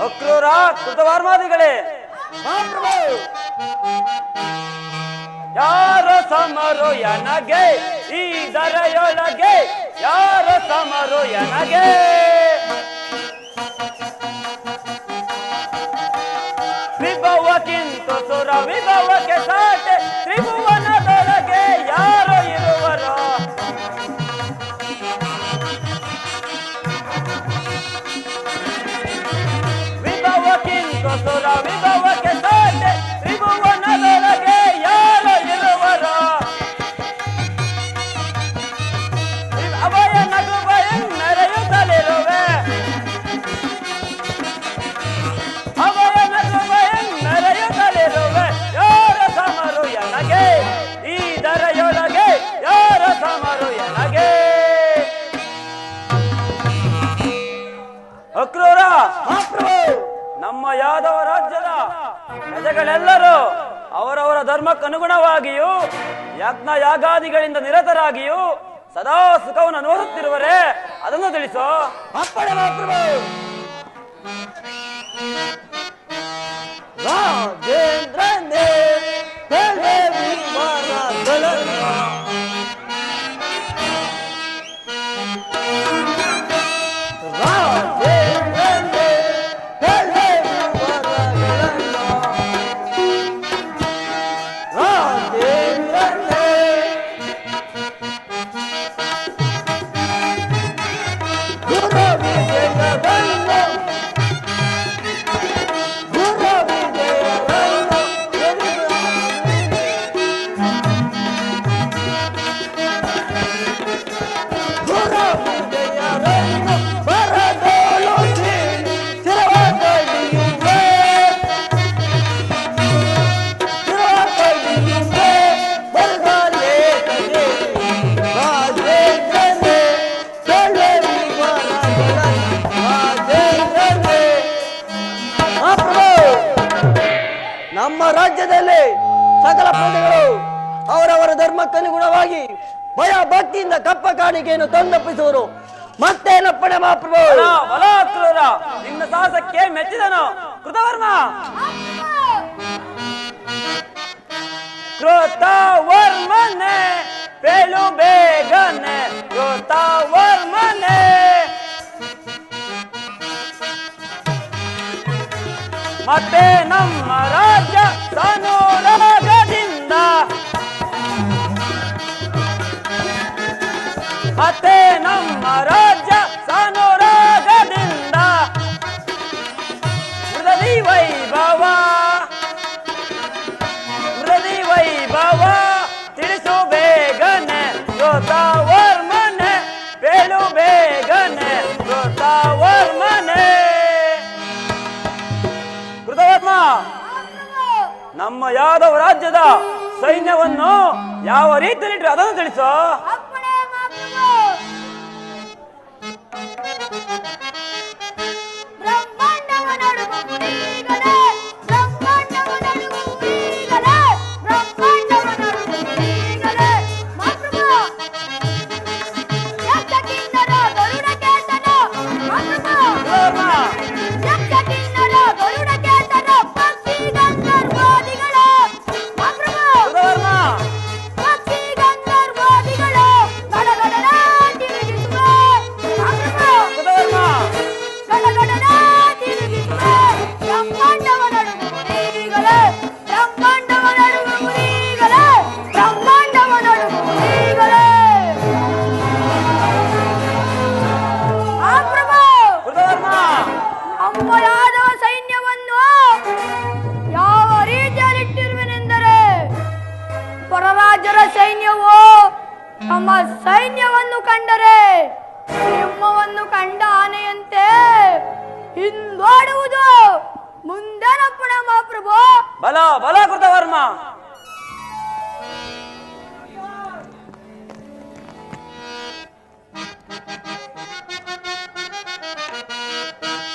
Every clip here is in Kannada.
ಅಕ್ರೂರ ಕೃತವರ್ಮಾದಿಗಳೇ, ಯಾರೋ ಸಮರು ಎನಗೆ ಈ ದರೆಯೊಳಗೆ, ಯಾರೋ ಸಮರು ಎನಗೆ. ವಿಭವಕ್ಕಿಂತ ಸುರ ವಿಭವಕ್ಕೆ ಸಾಟೆ ತ್ರಿಭುವನದೊಳಗೆ ಯಾರೋ ಇರುವರು. ವಿಭವಕ್ಕಿಂತ ಸುರ ವಿಭವಕ್ಕೆ ಸಾಟೆ ತ್ರಿಭುವನದೊಳಗೆ ಯಾರೋ ಇರುವರು. ಅಭಯ ನಗು ಭಯ ಮೆರೆಯುತ್ತಲಿರುವೆ, ಅಭಯ ನಗು ಭಯ ಮೆರೆಯುತ್ತಲಿರುವೆ. ಯಾರ ಸಮರು ಎನಗೆ ಈ ದರೆಯೊಳಗೆ, ಯಾರ ಸಮರು ಎನಗೆ. ಅಕ್ರೂರ, ನಮ್ಮ ಯಾದವ ರಾಜ್ಯದ ಪ್ರಜೆಗಳೆಲ್ಲರೂ ಅವರವರ ಧರ್ಮಕ್ಕನುಗುಣವಾಗಿಯೂ ಯಜ್ಞ ಯಾಗಾದಿಗಳಿಂದ ನಿರತರಾಗಿಯೂ ಸದಾ ಸುಖವನ್ನು ನೋಡುತ್ತಿರುವರೆ, ಅದನ್ನು ತಿಳಿಸೋ. ರಾಜೇಂದ್ರನೇ ನಮ್ಮ ರಾಜ್ಯದಲ್ಲಿ ಸಕಲ ಪ್ರಜೆಗಳು ಅವರವರ ಧರ್ಮಕ್ಕನುಗುಣವಾಗಿ ಭಯ ಭಕ್ತಿಯಿಂದ ಕಪ್ಪ ಕಾಣಿಕೆಯನ್ನು ತಂದೊಪ್ಪಿಸುವರು. ಮತ್ತೇನಪ್ಪಣೆ ಮಹಾಪ್ರಭು. ಬಲಾಕ್ರೂರ, ನಿನ್ನ ಸಾಹಸಕ್ಕೆ ಮೆಚ್ಚಿದನು ಕೃತವರ್ಮ. ಕೃತವರ್ಮನೆ ಪೇಳು ಬೇಗನೆ, ಕೃತವರ್ಮನೆ. ಮತ್ತೆ ನಮ್ಮ ರಾಜ್ಯ ಸನುರಾಗದಿಂದ, ಮತ್ತೆ ನಮ್ಮ ರಾಜ್ಯ ಸನುರಾಗದಿಂದ ಮೃದಿ ವೈಭವ, ಮೃದಿ ವೈಭವ ತಿಳಿಸು ಬೇಗನೆ. ಕೃತವರ್ಮನೆ ಪೇಳು ಬೇಗನೆ, ಕೃತವರ್ಮನೆ. ಕೃತವರ್ಮ, ನಮ್ಮ ಯಾದವ ರಾಜ್ಯದ ಸೈನ್ಯವನ್ನು ಯಾವ ರೀತಿಯಲ್ಲಿ ಅದನ್ನು ತಿಳಿಸೋ. ನಮ್ಮ ಸೈನ್ಯವನ್ನು ಕಂಡರೆ ಸಿಂಹವನ್ನು ಕಂಡ ಆನೆಯಂತೆ ಹಿಂದೋಡುವುದು. ಮುಂದೇನಪ್ಪಣ ಮಹಾಪ್ರಭು. ಬಲ ಬಲ ಕೃತವರ್ಮ.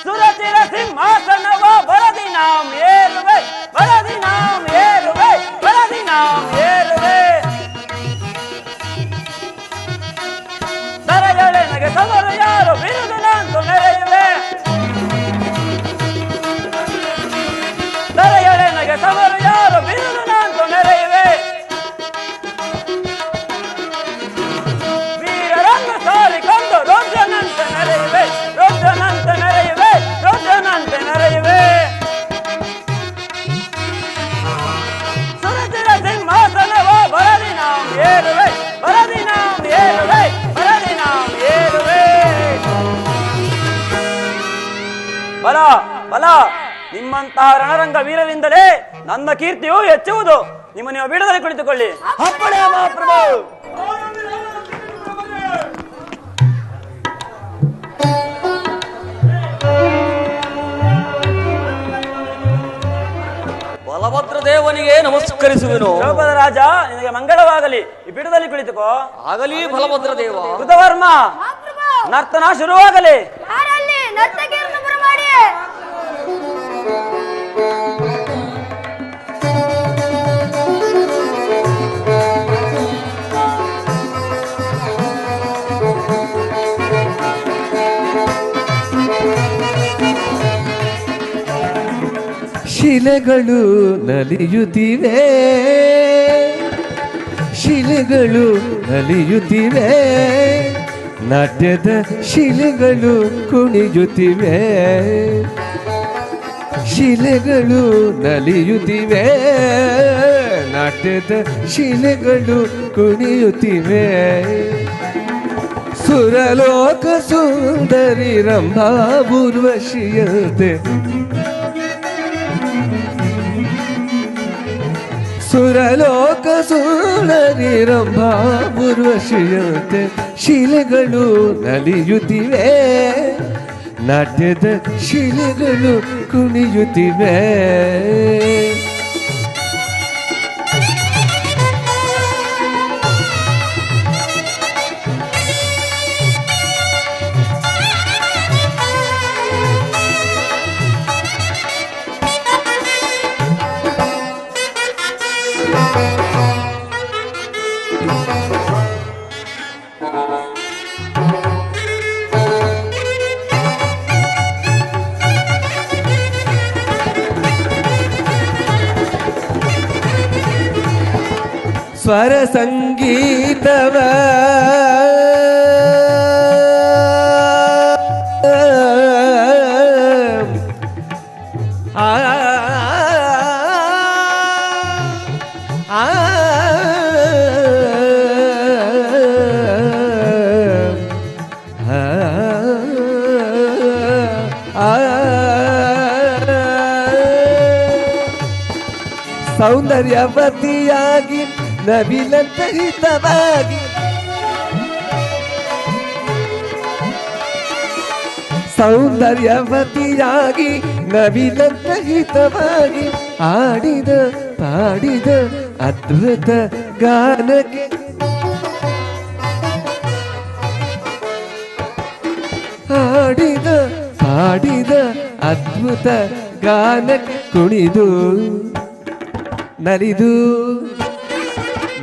ಸುರಚಿರ ಸಿಂಹಾಸನವ ಬರದಿ ನಾಂ ಏರುವೆ, ಬರದಿ ನಾಂ ಏರುವೆ, ಬರದಿ ನಾಂ ಏರುವೆ. ಸರಗಳೆ ನಗೆ ಸಮರು ಯಾರು ಬಿರುದು ನಾನು ಮೆರೆಯುವೆ. ಬಲ ಬಲ. ನಿಮ್ಮಂತಹ ರಣರಂಗ ವೀರರಿಂದಲೇ ನನ್ನ ಕೀರ್ತಿಯು ಹೆಚ್ಚುವುದು. ನೀವು ಬಿಡದಲ್ಲಿ ಕುಳಿತುಕೊಳ್ಳಿ. ಅಪ್ಪಣೆ ಮಹಾಪ್ರಭು. ಬಲಭದ್ರ ದೇವನಿಗೆ ನಮಸ್ಕರಿಸುವೆನು. ದ್ರೌಪದ ರಾಜ, ನಿನಗೆ ಮಂಗಳವಾಗಲಿ. ಈ ಪೀಠದಲ್ಲಿ ಕುಳಿತುಕೋ. ಆಗಲಿ ಬಲಭದ್ರ ದೇವ. ಕೃತವರ್ಮ, ನರ್ತನ ಶುರುವಾಗಲಿ. ಯಾರಲ್ಲಿ ನರ್ತಕಿಯರನ್ನು ಬರಮಾಡಿ. ಶಿಲೆಗಳು ನಲಿಯುತ್ತಿವೆ, ಶಿಲೆಗಳು ನಲಿಯುತ್ತಿವೆ, ನಾಟ್ಯದ ಶಿಲೆಗಳು ಕುಣಿಯುತ್ತಿವೆ, ಶಿಲೆಗಳು ನಲಿಯುತ್ತಿವೆ, ನಾಟ್ಯದ ಶಿಲೆಗಳು ಕುಣಿಯುತ್ತಿವೆ. ಸುರಲೋಕ ಸುಂದರಿ ರಂಭಾ ಊರ್ವಶಿಯಂತೆ, ಸುರಲೋಕ ಸುಂದರಿ ರಂಭಾ ಊರ್ವಶಿಯಂತೆ ಶಿಲೆಗಳು ನಲಿಯುತ್ತಿವೆ, ನಾಟ್ಯದ ಶಿಲೆಗಳು ಕುಣಿಯುತ್ತಿವೆ. ಸ್ವರ ಸಂಗೀತವ ಸೌಂದರ್ಯವತಿಯಾಗಿ ನವಿಲಂತಹಿತವಾಗಿ, ಸೌಂದರ್ಯವತಿಯಾಗಿ ನವಿಲಂತಹಿತವಾಗಿ ಆಡಿದ ಪಾಡಿದ ಅದ್ಭುತ ಗಾನಕ್ಕೆ, ಆಡಿದ ಪಾಡಿದ ಅದ್ಭುತ ಗಾನಕ್ಕೆ ಕುಣಿದು ನಲಿದು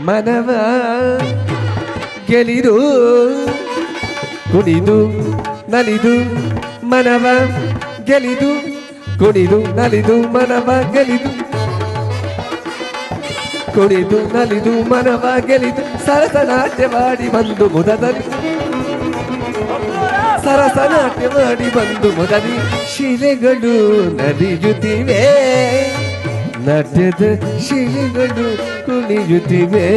ಮನವ ಗೆಲಿದು, ಕುಣಿದು ನಲಿದು ಮನವ ಗೆಲಿದು, ಕುಣಿದು ನಲಿದು ಮನವ ಗೆಲಿದು, ಕುಣಿದು ನಲಿದು ಮನವ ಗೆಲಿದು, ಸರಸನಾಟ್ಯ ಮಾಡಿ ಬಂದು ಮುದದಲ್ಲಿ, ಸರಸನಾಟ್ಯ ಮಾಡಿ ಬಂದು ಮುದಲಿ ಶಿಲೆಗಳು ನಲಿಯುತ್ತಿವೆ, ನಾಟ್ಯದ ಶಿಲೆಗಳು ಕುಣಿಯುತ್ತಿವೆ.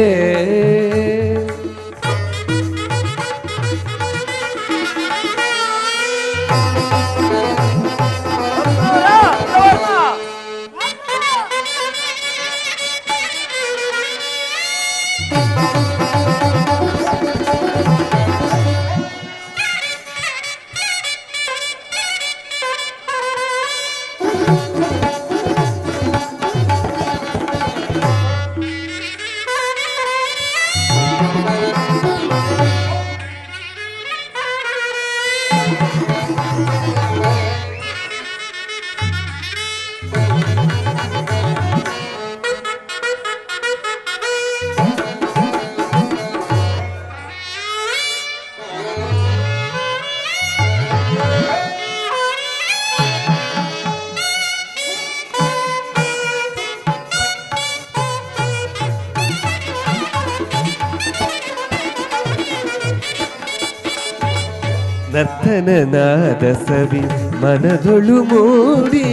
ನರ್ತನನಾದ ಸವಿ ಮನದೊಳು ಮೂಡಿ,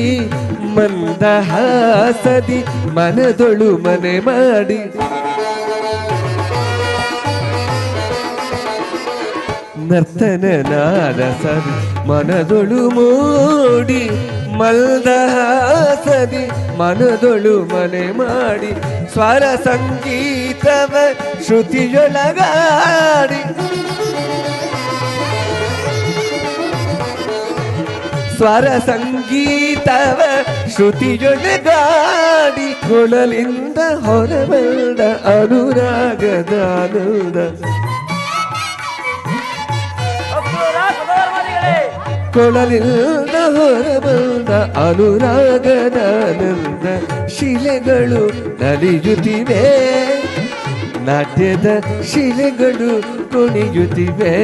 ಮಂದಹಾಸದಿ ಮನದೊಳು ಮನೆ ಮಾಡಿ, ನರ್ತನನಾದ ಸರಿ ಮನದೊಳು ಮೂಡಿ ಮಲ್ದಹಾಸದಿ ಮನದೊಳು ಮನೆ ಮಾಡಿ ಸ್ವರ ಸಂಗೀತವ ಶ್ರುತಿಯೊಳಗಾಡಿ ಸ್ವರ ಸಂಗೀತವ ಶ್ರುತಿಯೊಳಗಾಡಿ ಕೊಳಲಿಂದ ಹೊರಬಂದ ಅನುರಾಗದ ಆನಂದ ಕೊಳಲಿಂದ ಹೊರಬಂದ ಅನುರಾಗದ ಆನಂದ ಶಿಲೆಗಳು ನಲಿಯುತ್ತಿವೆ ನಾಟ್ಯದ ಶಿಲೆಗಳು ಕುಣಿಯುತ್ತಿವೆ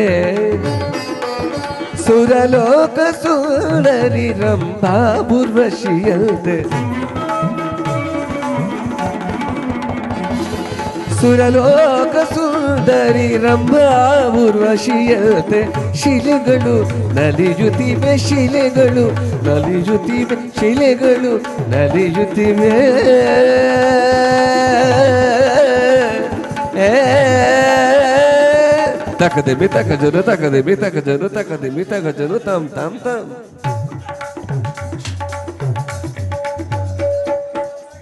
ಸುರಲೋಕ ಸುಂದರಿ ರಂಭಾ ಉರ್ವಶಿಯಂತೆ ಸುರಲೋಕ ಸುಂದರಿ ರಂಭಾ ಉರ್ವಶಿಯಂತೆ ಶಿಲೆಗಳು ನಲಿಯುತ್ತಿವೆ ಶಿಲೆಗಳು ನಲಿಯುತ್ತಿವೆ ಶಿಲೆಗಳು ನಲಿಯುತ್ತಿವೆ ತಕದೆ ಮಿತಕ ಜನು ತಕದೆ ಮಿತಕ ಜನು ತಕದೆ ಮಿತಕ ಜನು ತಮ್ ತಮ್ ತಮ್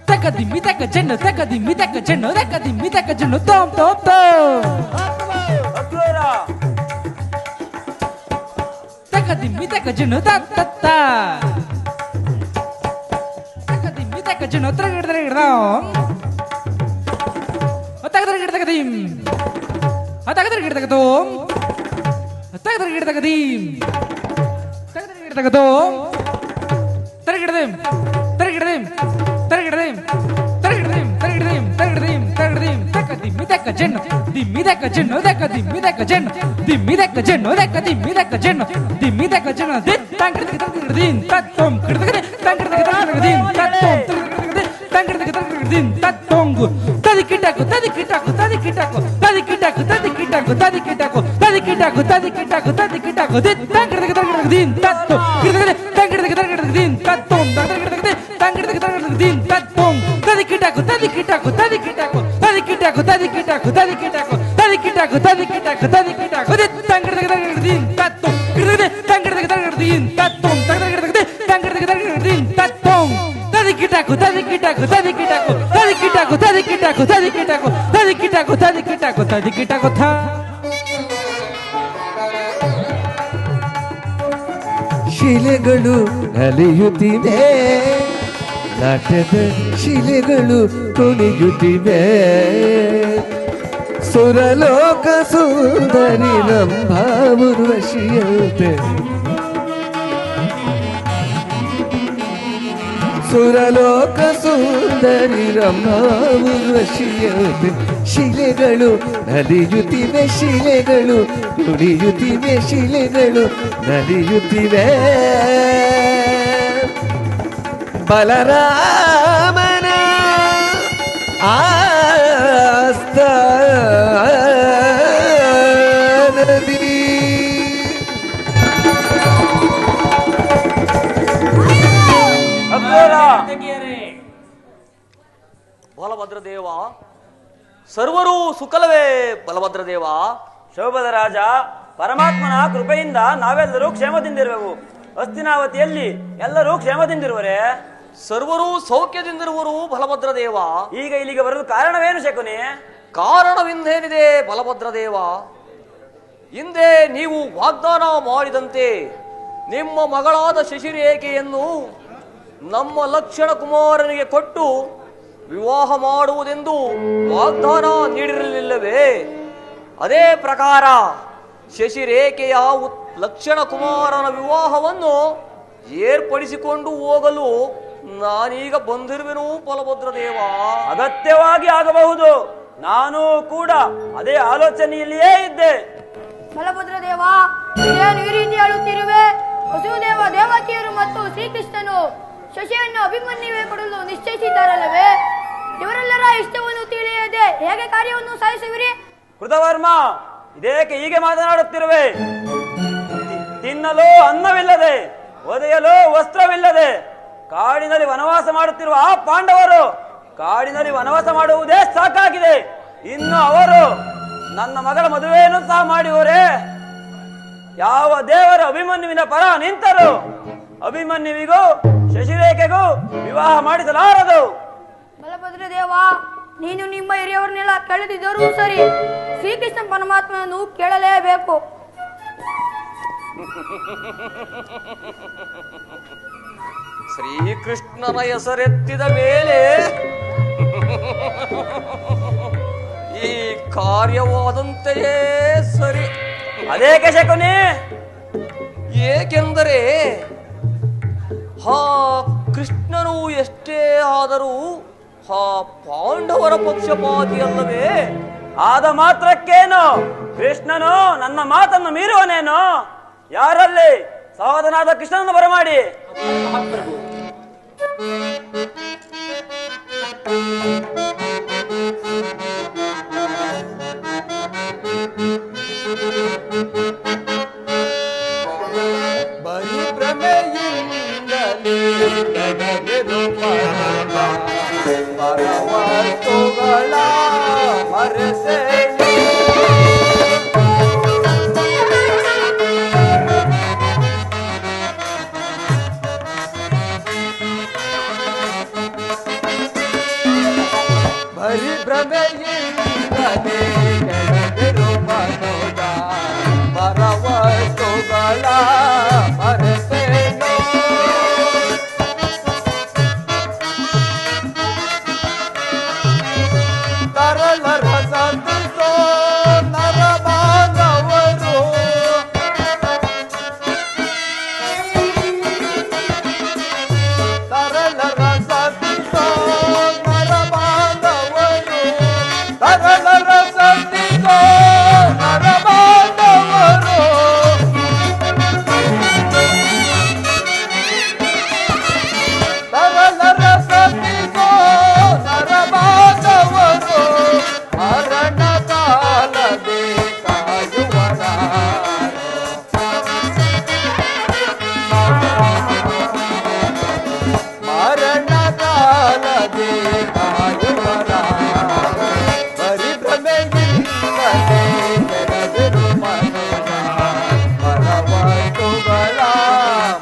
ತಕದಿ ಮಿತಕ ಜನು ತಕದಿ ಮಿತಕ ಜನು ತಕದಿ ಮಿತಕ ಜನು ತಮ್ ತಮ್ ತಮ್ ತಕದಿ ಮಿತಕ ಜನು ತತ್ ತತ್ ತಾ ತಕದಿ ಮಿತಕ ಜನು ತ್ರಗಿಡದ ತಕದ ಗಿಡದಗದಿಂ ತಗದರ ಗಿಡದಗದೋಂ ತಗದರ ಗಿಡದಗದಿಂ ತಗದರ ಗಿಡದಗದೋಂ ತರಗಿಡದೆಂ ತರಗಿಡದೆಂ ತರಗಿಡದೆಂ ತರಗಿಡದೆಂ ತರಗಿಡದೆಂ ತರಗಿಡದೆಂ ತರಗಿಡದೆಂ ತಕದಿ ಮಿದಕ Jannu ದಿಮ್ಮಿದಕ Jannu ದಕದಿ ಮಿದಕ Jannu ದಿಮ್ಮಿದಕ Jannu ದಕದಿ ಮಿದಕ Jannu ದಿಮ್ಮಿದಕ Jannu the ತಂಗಿಡದಗ ತರಗಿಡದಿಂ ತತ್ತೋಂ ಗಿಡದಗದೆ ತಂಗಿಡದಗ ತರಗಿಡದಿಂ ತತ್ತೋಂ ತಂಗಿಡದಗ ತರಗಿಡದಿಂ ತತ್ತೋಂಗು ತದಿ ಕಿಟಕು ತದಿ ಕಿಟಕು ತದಿ ಕಿಟಕು ತದಿ ಕಿಟಕು ತದಿ ಕಿಟಕು ತದಿ ಕಿಟಕು ತದಿ ಕಿಟಕು ತದಿ ಕಿಟಕು ತದಿ ಕಿಟಕು the ತಂಗಿಡದಗ ತರಗಿಡದಿಂ ತತ್ತೋ ಗಿಡದಗದೆ ತಂಗಿಡದಗ ತರಗಿಡದಿಂ ತತ್ತೋಂ ತರಗಿಡದಗದೆ ತಂಗಿಡದಗ ತರಗಿಡದಿಂ ತತ್ತೋಂ ತದಿ ಕಿಟಕು ತದಿ ಕಿಟಕು ತದಿ ಕಿಟಕು ತದಿ ಕಿಟಕು ತದಿ ಕಿಟಕು ತದಿ ಕಿಟಕು ತದಿ ಕಿಟಕು ತದಿ ಕಿಟಕು ತದಿ ಕಿಟಕು the ತಂಗಿಡದಗ ತರಗಿಡದಿಂ ತತ್ತೋ ಗಿಡದಗದೆ ತಂಗಿಡದಗ ತರಗಿಡದಿಂ ತತ್ತೋಂ ತರಗಿಡದಗದೆ ತಂಗಿಡದಗ ತರಗಿಡದಿಂ ತತ್ತೋಂ ತದಿ ಕಿಟಕು ತದಿ ಕಿಟಕು ತದಿ ಕಿಟಕು ತದಿ ಕಿಟಕು ತದಿ ಕಿಟಕು ತದಿ ಕಿಟಕು ತದಿ ಕಿಟಕು ತದಿ ಕಿಟಕು ತದಿ ಕಿಟಕು ಥ ಶಿಲೆಗಳು ನಲಿಯುತ್ತಿವೆ ನಾಟ್ಯದ ಶಿಲೆಗಳು ಕುಣಿಯುತ್ತಿವೆ ಸುರಲೋಕ ಸುಂದರಿ ರಂಭಾ ಉರ್ವಶಿಯಂತೆ ಸುರಲೋಕ ಸುಂದರಿ ರಂಭಾ ಉರ್ವಶಿಯಂತೆ ಶಿಲೆಗಳು ನಲಿಯುತ್ತಿವೆ ಶಿಲೆಗಳು ಕುಣಿಯುತ್ತಿವೆ ಶಿಲೆಗಳು ನಲಿಯುತ್ತಿವೆ ಬಲರಾಮನ ಆಸ್ಥಾನದಿ ಬಲಭದ್ರ ದೇವ ಸರ್ವರು ಸುಖಲವೇ ಬಲಭದ್ರ ದೇವ ಶೋಭದ ರಾಜ ಪರಮಾತ್ಮನ ಕೃಪೆಯಿಂದ ನಾವೆಲ್ಲರೂ ಕ್ಷೇಮದಿಂದಿರುವೆವು. ಹಸ್ತಿನಾವತಿಯಲ್ಲಿ ಎಲ್ಲರೂ ಕ್ಷೇಮದಿಂದಿರುವರೆ ಸರ್ವರು ಸೌಖ್ಯದಿಂದಿರುವರು ಬಲಭದ್ರ ದೇವ. ಈಗ ಇಲ್ಲಿಗೆ ಬರಲು ಕಾರಣವೇನು ಶಕುನಿ? ಕಾರಣವಿಂದೇನಿದೆ ಬಲಭದ್ರ ದೇವ? ಹಿಂದೆ ನೀವು ವಾಗ್ದಾನ ಮಾಡಿದಂತೆ ನಿಮ್ಮ ಮಗಳಾದ ಶಶಿರೇಖೆಯನ್ನು ನಮ್ಮ ಲಕ್ಷಣ ಕುಮಾರನಿಗೆ ಕೊಟ್ಟು ವಿವಾಹ ಮಾಡುವುದೆಂದು ವಾಗ್ದಾನ ನೀಡಿರಲಿಲ್ಲವೇ? ಅದೇ ಪ್ರಕಾರ ಶಶಿರೇಖೆಯ ಲಕ್ಷಣ ಕುಮಾರನ ವಿವಾಹವನ್ನು ಏರ್ಪಡಿಸಿಕೊಂಡು ಹೋಗಲು ನಾನೀಗ ಬಂದಿರುವೆನು ಬಲಭದ್ರ ದೇವ. ಅಗತ್ಯವಾಗಿ ಆಗಬಹುದು. ನಾನು ಕೂಡ ಅದೇ ಆಲೋಚನೆಯಲ್ಲಿಯೇ ಇದ್ದೆ. ಬಲಭದ್ರ ದೇವ, ಏನು ಈ ರೀತಿ ಹೇಳುತ್ತಿರುವೆ? ವಸುದೇವ ದೇವಕಿಯರು ಮತ್ತು ಶ್ರೀಕೃಷ್ಣನು ಶಶಿಯನ್ನು ಅಭಿಮನ್ಯುವೆ ಕೊಡಲು ನಿಶ್ಚಯಿಸಿದ್ದಾರಲ್ಲವೇ? ಇವರೆಲ್ಲರ ಇಷ್ಟವನ್ನು ತಿಳಿಯದೆ ಹೇಗೆ ಕಾರ್ಯವನ್ನು ಸಾಧಿಸುವಿರಿ? ಕೃತವರ್ಮ, ಇದೇಕೆ ಹೀಗೆ ಮಾತನಾಡುತ್ತಿರುವೆ? ತಿನ್ನಲು ಅನ್ನವಿಲ್ಲದೆ, ಒದೆಯಲು ವಸ್ತ್ರವಿಲ್ಲದೆ ಕಾಡಿನಲ್ಲಿ ವನವಾಸ ಮಾಡುತ್ತಿರುವ ಆ ಪಾಂಡವರು ಕಾಡಿನಲ್ಲಿ ವನವಾಸ ಮಾಡುವುದೇ ಸಾಕಾಗಿದೆ. ಇನ್ನು ಅವರು ನನ್ನ ಮಗಳ ಮದುವೆಯನ್ನು ಸಹ ಮಾಡಿವರೇ? ಯಾವ ದೇವರು ಅಭಿಮನ್ಯುವಿನ ಪರ ನಿಂತರು ಅಭಿಮನ್ಯುವಿಗೂ ಶಶಿರೇಖೆಗೂ ವಿವಾಹ ಮಾಡಿಸಲಾರದು. ಬಲಭದ್ರ ದೇವ, ನೀನು ನಿಮ್ಮ ಹಿರಿಯವರನ್ನೆಲ್ಲ ಕೇಳದಿದ್ದರೂ ಸರಿ, ಶ್ರೀಕೃಷ್ಣ ಪರಮಾತ್ಮನನ್ನು ಕೇಳಲೇಬೇಕು. ಶ್ರೀಕೃಷ್ಣನ ಹೆಸರೆತ್ತಿದ ಮೇಲೆ ಈ ಕಾರ್ಯವಾದಂತೆಯೇ ಸರಿ. ಅದೇಕೆ ಶಕುನಿ? ಏಕೆಂದರೆ ಕೃಷ್ಣನು ಎಷ್ಟೇ ಆದರೂ ಪಾಂಡವರ ಪಕ್ಷಪಾತಿ ಅಲ್ಲವೇ? ಆದ ಮಾತ್ರಕ್ಕೇನು ಕೃಷ್ಣನು ನನ್ನ ಮಾತನ್ನು ಮೀರುವನೇನು? ಯಾರಲ್ಲಿ ಸಹೋದರನಾದ ಕೃಷ್ಣನನ್ನು ಬರಮಾಡಿ. ಬರಿ ಭ್ರಮೆಯಿಂದಲೇ ಪರವಸ್ತುಗಳ ಮರೆಸೇಳು. ಬರಿ ಭ್ರಮೆಯಿಂದಲೇ ಕೆಳಗಿರು ಮನೋದ ಪರವಸ್ತುಗಳ ಮರೆಸೇಳು. ತರಳ ರಸದಿಸೋ ನರಮಾನವರು ತರಳ ರಸದಿಸೋ ನರಮಾನವರು ತರಳ ರಸದಿಸೋ ನರಮಾನವರು ತರಳ ರಸದಿಸೋ ನರಮಾನವರು ಮರಣ ಕಾಲದೇ ಕಾಯುವರಾರು. ಮರಣ ಕಾಲದೇ ಕಾಯುವರಾರು. ಬರಿ ಭ್ರಮೆಯಿಂದಲೇ ಕೆಳಗಿರು ಮನೋದ ಪರವಸ್ತುಗಳ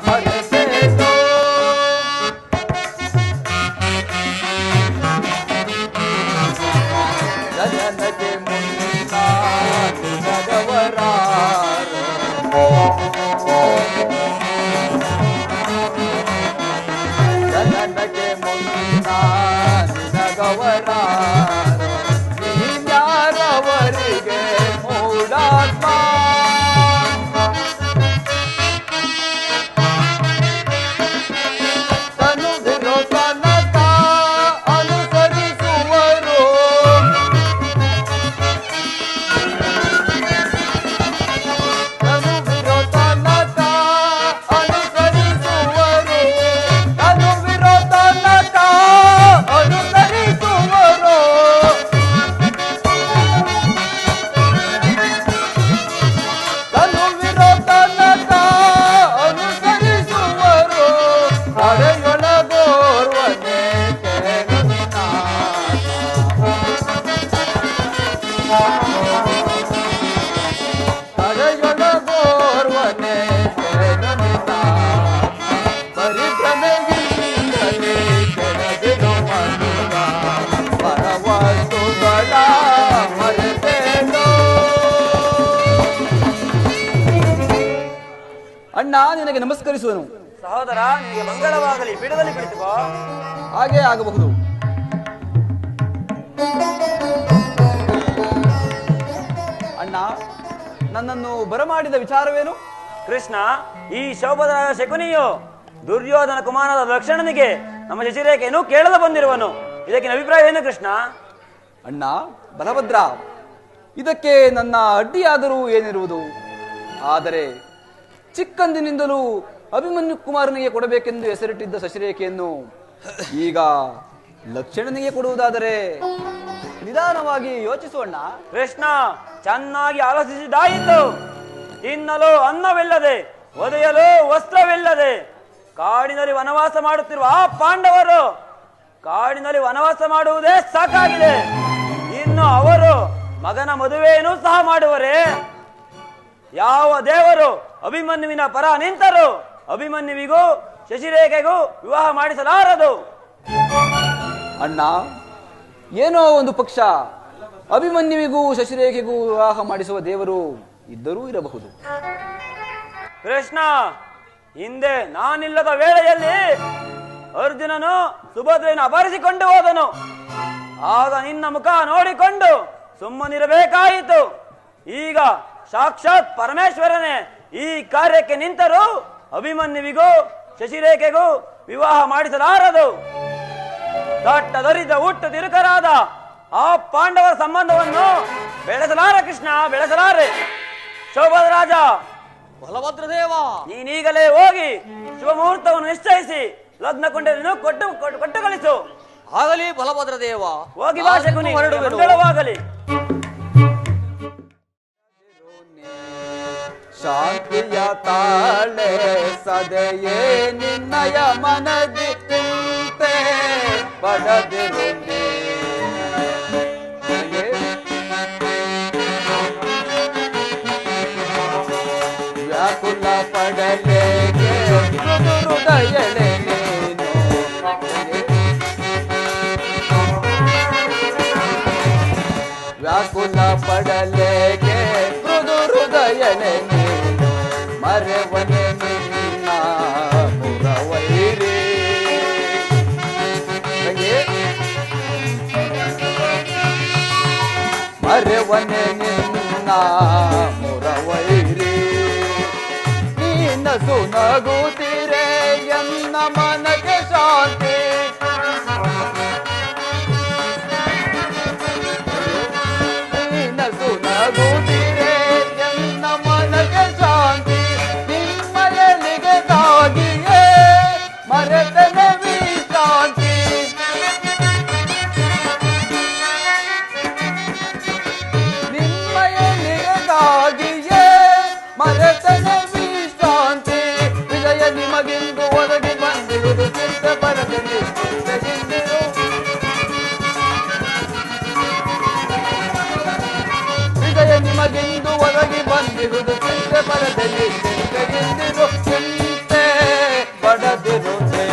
ಮರೆಸೇಳು. ಜನನಕ್ಕೆ ಮುನ್ನ ನಿನಗವರಾರು. ಜನನಕ್ಕೆ ಮುನ್ನ ನಿನಗವರಾರು. ನೀನ್ಯಾರವರಿಗೆ ಮೂಢಾತ್ಮ ತನು ವಿರೋಧನಕ ಅನುಸರಿಸುವರು. ತನು ವಿರೋಧನಕ ಅನುಸರಿಸುವರು. ತನು ವಿರೋಧನಕ ಅನುಸರಿಸುವರು. ತನು ವಿರೋಧನಕ ಅನುಸರಿಸುವರು. ಹರೆಯೊಳಗೋರ್ವನೇ ಕೇಳು ನಿನಾದ. ಹರೆಯೊಳಗೋರ್ವನೇ ಕೇಳು ನಿನಾದ. ಬರಿ ಭ್ರಮೆಯಿಂದಲೇ ಕೆಳಗಿರು ಮನುಜ ಪರವಸ್ತುಗಳ ಮರೆಸೇಳು. ಅಣ್ಣ ನಿನಗೆ ನಮಸ್ಕರಿಸುವನು. ಸಹೋದರ, ನಿನಗೆ ಮಂಗಳವಾಗಲಿ. ಪೀಠದಲ್ಲಿ ಕುಳಿತುಕೋ. ಹಾಗೆ ಆಗಬಹುದು. ಅಣ್ಣ, ನನ್ನನ್ನು ಬರಮಾಡಿದ ವಿಚಾರವೇನು? ಕೃಷ್ಣ, ಈ ಶೋಭದ ಶಕುನಿಯು ದುರ್ಯೋಧನ ಕುಮಾರನ ಲಕ್ಷಣನಿಗೆ ನಮ್ಮ ಶಶಿರೇಖೆಯನ್ನು ಕೇಳಲು ಬಂದಿರುವನು. ಇದಕ್ಕಿನ ಅಭಿಪ್ರಾಯ ಏನು ಕೃಷ್ಣ? ಅಣ್ಣ ಬಲಭದ್ರ, ಇದಕ್ಕೆ ನನ್ನ ಅಡ್ಡಿಯಾದರೂ ಏನಿರುವುದು? ಆದರೆ ಚಿಕ್ಕಂದಿನಿಂದಲೂ ಅಭಿಮನ್ಯು ಕುಮಾರನಿಗೆ ಕೊಡಬೇಕೆಂದು ಹೆಸರಿಟ್ಟಿದ್ದ ಶಶಿರೇಖೆಯನ್ನು ಈಗ ಲಕ್ಷಣನಿಗೆ ಕೊಡುವುದಾದರೆ ನಿಧಾನವಾಗಿ ಯೋಚಿಸೋಣ. ಕೃಷ್ಣ, ಚೆನ್ನಾಗಿ ಆಲೋಚಿಸಿದಾಯಿತು. ತಿನ್ನಲು ಅನ್ನವಿಲ್ಲದೆ, ಒದೆಯಲು ವಸ್ತ್ರವಿಲ್ಲದೆ ಕಾಡಿನಲ್ಲಿ ವನವಾಸ ಮಾಡುತ್ತಿರುವ ಆ ಪಾಂಡವರು ಕಾಡಿನಲ್ಲಿ ವನವಾಸ ಮಾಡುವುದೇ ಸಾಕಾಗಿದೆ. ಇನ್ನು ಅವರು ಮಗನ ಮದುವೆಯನ್ನು ಸಹ ಮಾಡುವರೇ? ಯಾವ ದೇವರು ಅಭಿಮನ್ಯುವಿನ ಪರ ನಿಂತರು ಅಭಿಮನ್ಯುವಿಗೂ ಶಶಿರೇಖೆಗೂ ವಿವಾಹ ಮಾಡಿಸಲಾರದು. ಅಣ್ಣ, ಏನೋ ಒಂದು ಪಕ್ಷ ಅಭಿಮನ್ಯುವಿಗೂ ಶಶಿರೇಖೆಗೂ ವಿವಾಹ ಮಾಡಿಸುವ ದೇವರು ಇದ್ದರೂ ಇರಬಹುದು. ಕೃಷ್ಣ, ಹಿಂದೆ ನಾನಿಲ್ಲದ ವೇಳೆಯಲ್ಲಿ ಅರ್ಜುನನು ಸುಭದ್ರೆಯನ್ನು ಅಪಹರಿಸಿಕೊಂಡು ಹೋದನು. ಆಗ ನಿನ್ನ ಮುಖ ನೋಡಿಕೊಂಡು ಸುಮ್ಮನಿರಬೇಕಾಯಿತು. ಈಗ ಸಾಕ್ಷಾತ್ ಪರಮೇಶ್ವರನೇ ಈ ಕಾರ್ಯಕ್ಕೆ ನಿಂತರೂ ಅಭಿಮನ್ಯುವಿಗೂ ಶಶಿರೇಖೆಗೂ ವಿವಾಹ ಮಾಡಿಸಲಾರದು. ದಟ್ಟ ದರಿದ ಹುಟ್ಟು ತಿರುಕರಾದ ಆ ಪಾಂಡವರ ಸಂಬಂಧವನ್ನು ಬೆಳೆಸಲಾರ ಕೃಷ್ಣ, ಬೆಳೆಸಲಾರೆ. ಶೋಭದ್ರಾಜ, ಬಲಭದ್ರ ದೇವ, ನೀನೀಗಲೇ ಹೋಗಿ ಶುಭ ಮುಹೂರ್ತವನ್ನು ನಿಶ್ಚಯಿಸಿ ಲಗ್ನ ಕೊಂಡರನ್ನು ಕೊಟ್ಟು ಕಳಿಸು. ಆಗಲಿ ಬಲಭದ್ರ ದೇವ. ಹೋಗಿ ಬಾ ಶಕುನಿ, ಮಂಗಳವಾಗಲಿ. ಶಾಂತಿಯ ತಾಳೆ ಸದೆಯೇ ನಿನ್ನಯ ಮನದಿ ಕುಂತೆ ಪಡದಿರುಂದೆ ವ್ಯಾಕುಲ ಪಡಲೇಗೆ ಹೃದಯಳೆ ನೀನು ವ್ಯಾಕುಲ ಪಡಲೇಗೆ ಹೃದಯಳೆ ನೀನು ಮರೆವನೆ ನಿನ್ನ ಮುರವೈರಿ ಮರೆವನೆ ನಿನ್ನ ಮುರವೈರಿ ನೀನಸು ನಗುತ್ತಿರೆ ಎನ್ನ ಮನಗೆ ಶಾಂತಿ ನೀನಸು ನಗುತ್ತಿರೆ ಎನ್ನ ಮನಗೆ ಶಾಂತಿ ನಿಮ್ಮಯಲಿಗೆ ತಾಗಿಯೇ ಮರೆತನೆ ವಿಶ್ರಾಂತಿ ನಿಮ್ಮಯಲಿಗೆ ತಾಗಿಯೇ ಮರೆತನೆ ವಿಶ್ರಾಂತಿ ವಿಜಯ ನಿಮಗಿಂದು ಒದಗಿ ಬಂದಿರುವುದು ಚಿತ್ತ ಬರದಲ್ಲಿ ವಿಜಯ ನಿಮಗಿಂದು ಒದಗಿ ಬಂದಿರುವುದು ಚಿತ್ತ ಬರದಲ್ಲಿ ಚಿಂತೆಯಿಂದಿರು ಚಿಂತೆ ಪಡದಿರುತ್ತೆ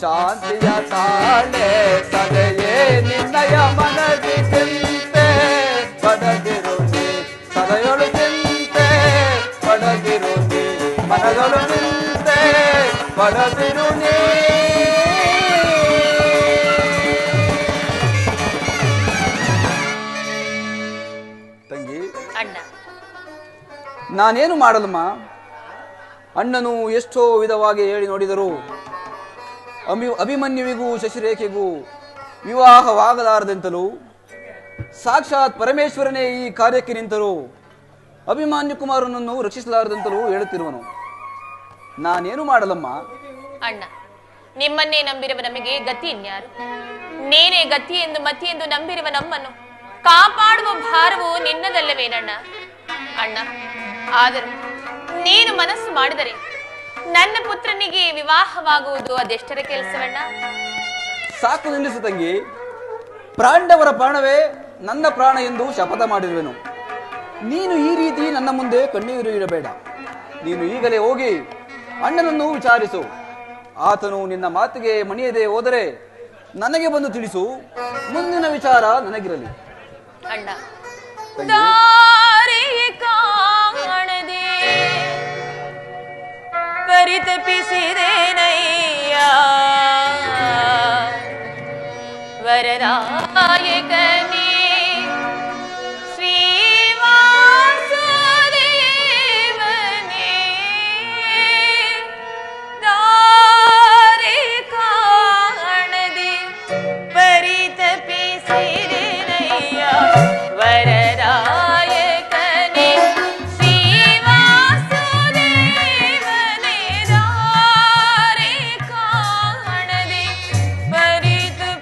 ಶಾಂತಿಯ ತಾಳೆ ಸದೆಯೇ ನಿನ್ನಯ ಮನದಿ ಚಿಂತೆ ಪಡದಿರುತ್ತಿ ಸದೆಯೊಳು ಚಿಂತೆ ಪಡದಿರುತ್ತಿ ಮನದೊಳು ಚಿಂತೆ ಪಡದಿರು ನೀ ತಂಗಿ. ಅಣ್ಣ, ನಾನೇನು ಮಾಡಲಮ್ಮ? ಅಣ್ಣನು ಎಷ್ಟೋ ವಿಧವಾಗಿ ಹೇಳಿ ನೋಡಿದರು ಅಭಿಮನ್ಯುವಿಗೂ ಶಶಿರೇಖೆಗೂ ವಿವಾಹವಾಗಲಾರದೆಂತಲೂ ಸಾಕ್ಷಾತ್ ಪರಮೇಶ್ವರನೇ ಈ ಕಾರ್ಯಕ್ಕೆ ನಿಂತರು ಅಭಿಮನ್ಯು ಕುಮಾರನನ್ನು ರಕ್ಷಿಸಲಾರದಂತಲೂ ಹೇಳುತ್ತಿರುವನು. ನಾನೇನು ಮಾಡಲಮ್ಮ? ಅಣ್ಣ, ನಿಮ್ಮನ್ನೇ ನಂಬಿರುವ ನಮಗೆ ಗತಿ ಇನ್ಯಾರು? ನೀನೇ ಗತಿ ಎಂದು ಮತಿ ಎಂದು ನಂಬಿರುವ ನಮ್ಮನ್ನು ಕಾಪಾಡುವ ಭಾರವು ನಿನ್ನದಲ್ಲವೇನಣ್ಣ? ಅಣ್ಣ, ಆದರೂ ನೀನು ಮನಸ್ಸು ಮಾಡಿದರೆ ನನ್ನ ಪುತ್ರನಿಗೆ ವಿವಾಹವಾಗುವುದು ಅದೆಷ್ಟರ ಕೆಲಸವಣ್ಣ? ಸಾಕು ನಿಲ್ಲಿಸು ತಂಗಿ. ಪಾಂಡವರ ಪ್ರಾಣವೇ ನನ್ನ ಪ್ರಾಣ ಎಂದು ಶಪಥ ಮಾಡಿರುವೆನು. ನೀನು ಈ ರೀತಿ ನನ್ನ ಮುಂದೆ ಕಣ್ಣೀರು ಇಡಬೇಡ. ನೀನು ಈಗಲೇ ಹೋಗಿ ಅಣ್ಣನನ್ನು ವಿಚಾರಿಸು. ಆತನು ನಿನ್ನ ಮಾತಿಗೆ ಮಣಿಯದೆ ಹೋದರೆ ನನಗೆ ಬಂದು ತಿಳಿಸು. ಮುಂದಿನ ವಿಚಾರ ನನಗಿರಲಿ. ಅಣ್ಣ, ದಾರಿ ಕಾಣದೆ ಪರಿತಪಿಸಿದೇನಯ್ಯ ವರದಾಯಕನೇ ಶ್ರೀವಾಸುದೇವನೇ ದಾರಿ ಕಾಣದೆ ಪರಿತಪಿಸಿದೇನಯ್ಯ ವರದಾಯಕನೇ ಶ್ರೀವಾಸುದೇವನೇ ದಾರಿ ಕಾಣದೆ ಪರಿತಪಿಸಿದೇನಯ್ಯ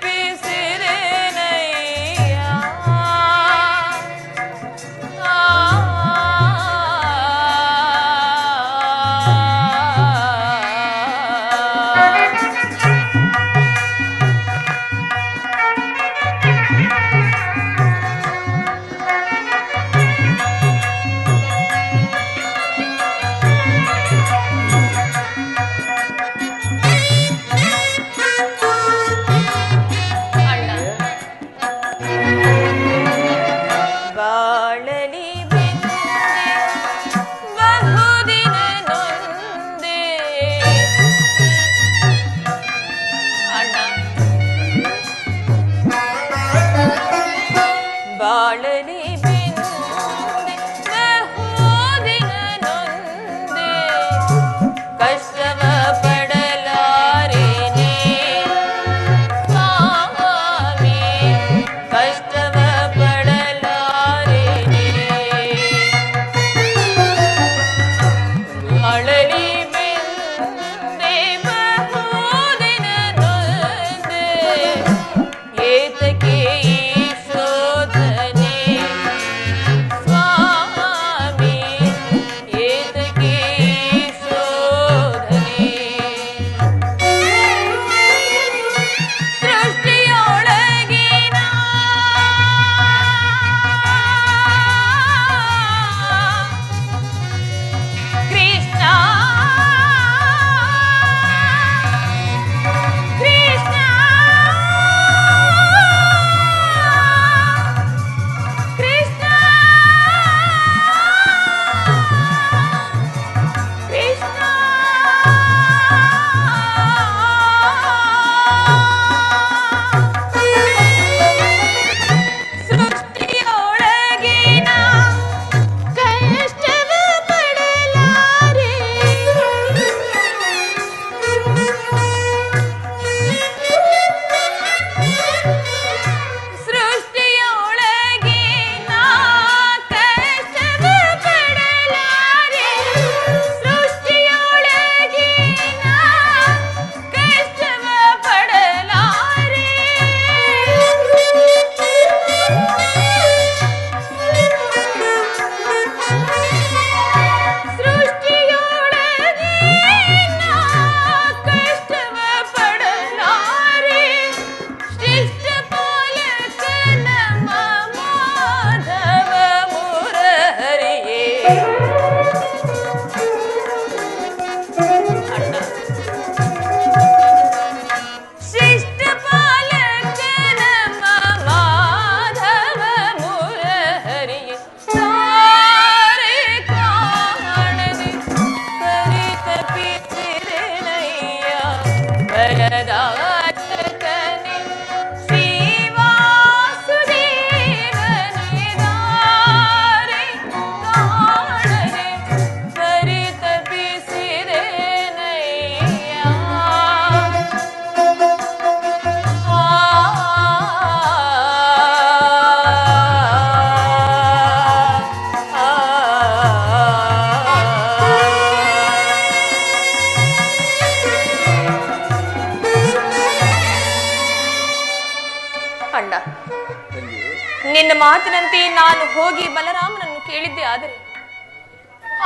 ನಿನ್ನ ಮಾತಿನಂತೆ ನಾನು ಹೋಗಿ ಬಲರಾಮನನ್ನು ಕೇಳಿದ್ದೆ, ಆದರೆ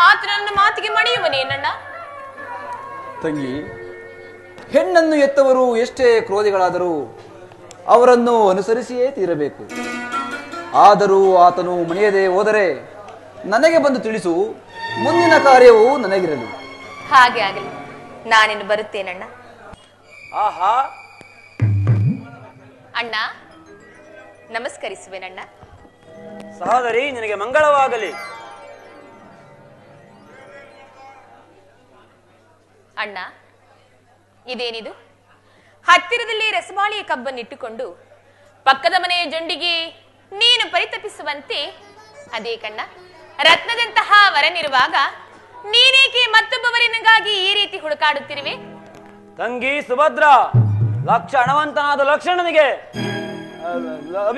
ಆತ ನನ್ನ ಮಾತಿಗೆ ಮಣಿಯುವನೇನಣ್ಣ? ತಂಗಿ, ಹೆಣ್ಣನ್ನು ಎತ್ತವರು ಎಷ್ಟೇ ಕ್ರೋಧಿಗಳಾದರೂ ಅವರನ್ನು ಅನುಸರಿಸಿಯೇ ತೀರಬೇಕು. ಆದರೂ ಆತನು ಮಣಿಯದೆ ಹೋದರೆ ನನಗೆ ಬಂದು ತಿಳಿಸು, ಮುಂದಿನ ಕಾರ್ಯವು ನನಗಿರಲಿ. ಹಾಗೆ ಆಗಲಿ, ನಾನಿನ್ನು ಬರುತ್ತೇನಣ್ಣ. ಆಹಾ, ಅಣ್ಣ, ನಮಸ್ಕರಿಸುವೆನಣ್ಣ. ಸಹೋದರಿ, ನಿನಗೆ ಮಂಗಳವಾಗಲಿ. ಅಣ್ಣ, ಇದೇನಿದು? ಹತ್ತಿರದಲ್ಲಿ ರಸಬಾಳಿಯ ಕಬ್ಬನ್ನಿಟ್ಟುಕೊಂಡು ಪಕ್ಕದ ಮನೆಯ ಜೊಂಡಿಗೆ ನೀನು ಪರಿತಪಿಸುವಂತೆ ಅದೇ ಕಣ್ಣ, ರತ್ನದಂತಹ ವರನಿರುವಾಗ ನೀನೇಕೆ ಮತ್ತೊಬ್ಬವರಿನಗಾಗಿ ಈ ರೀತಿ ಹುಡುಕಾಡುತ್ತಿರುವೆ? ತಂಗಿ ಸುಭದ್ರ, ಲಕ್ಷ ಹಣವಂತನಾದ ಲಕ್ಷಣನಿಗೆ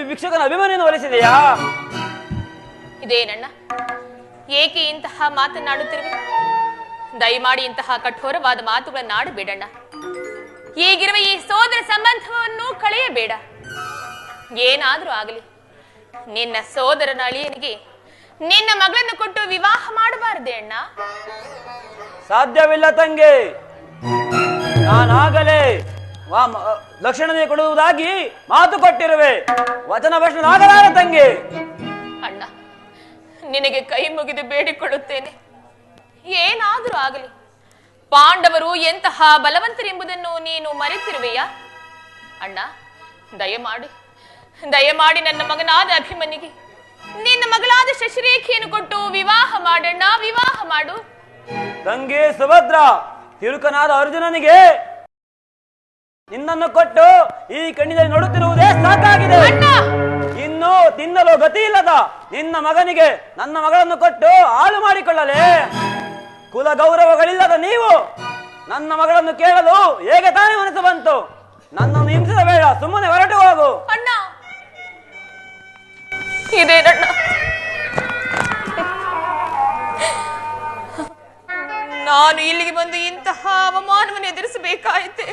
ಭಿಕ್ಷಕನ ಅಭಿಮಾನಿಯನ್ನು ಒಲಿಸಿದೆಯಾ? ಇದೇನಣ್ಣ, ಏಕೆ ಇಂತಹ ಮಾತನ್ನಾಡುತ್ತಿರುವೆ? ದಯಮಾಡಿ ಇಂತಹ ಕಠೋರವಾದ ಮಾತುಗಳನ್ನಾಡಬೇಡಣ್ಣ. ಈಗಿರುವ ಈ ಸೋದರ ಸಂಬಂಧವನ್ನು ಕಳೆಯಬೇಡ. ಏನಾದ್ರೂ ಆಗಲಿ, ನಿನ್ನ ಸೋದರನ ಅಳಿಯನಿಗೆ ನಿನ್ನ ಮಗಳನ್ನು ಕೊಟ್ಟು ವಿವಾಹ ಮಾಡಬಾರದೆ ಅಣ್ಣ? ಸಾಧ್ಯವಿಲ್ಲ ತಂಗಿ. ನಾನಾಗಲೇ ಲಕ್ಷಣನೇ ಕೊಡುವುದಾಗಿ ಮಾತು ಕೊಟ್ಟಿರುವೆ. ವಚನ ಭ್ರಷ್ಟನಾಗಲಾರ ತಂಗಿ. ಅಣ್ಣ, ನಿನಗೆ ಕೈ ಮುಗಿದು ಬೇಡಿಕೊಳ್ಳುತ್ತೇನೆ, ಏನಾದರೂ ಆಗಲಿ, ಪಾಂಡವರು ಎಂತಹ ಬಲವಂತರೆಂಬುದನ್ನು ನೀನು ಮರೆತಿರುವೆಯಾ? ಅಣ್ಣ, ದಯಮಾಡಿ ನನ್ನ ಮಗನಾದ ಅಭಿಮನ್ಯುಗೆ ನಿನ್ನ ಮಗಳಾದ ಶಶಿರೇಖೆಯನ್ನು ಕೊಟ್ಟು ವಿವಾಹ ಮಾಡಣ್ಣ, ವಿವಾಹ ಮಾಡು. ತಂಗಿ ಸುಭದ್ರ, ತಿರುಕನಾದ ಅರ್ಜುನನಿಗೆ ನಿನ್ನನ್ನು ಕೊಟ್ಟು ಈ ಕಣ್ಣಿನಲ್ಲಿ ನೋಡುತ್ತಿರುವುದೇ ಸಾಕಾಗಿದೆ. ಇನ್ನು ತಿನ್ನಲು ಗತಿ ಇಲ್ಲದ ನಿನ್ನ ಮಗನಿಗೆ ನನ್ನ ಮಗಳನ್ನು ಕೊಟ್ಟು ಹಾಳು ಮಾಡಿಕೊಳ್ಳಲೇ? ಕುಲ ಗೌರವಗಳಿಲ್ಲದ ನೀವು ನನ್ನ ಮಗಳನ್ನು ಕೇಳಲು ಹೇಗೆ ತಾನೇ ಮನಸ್ಸು ಬಂತು? ನನ್ನನ್ನು ಹಿಂಸಿಸಬೇಡ, ಸುಮ್ಮನೆ ಹೊರಟು ಹೋಗು. ಅಣ್ಣ, ಇದೇನಣ್ಣ, ನಾನು ಇಲ್ಲಿಗೆ ಬಂದು ಇಂತಹ ಅವಮಾನವನ್ನು ಎದುರಿಸಬೇಕಾಯಿತೆ?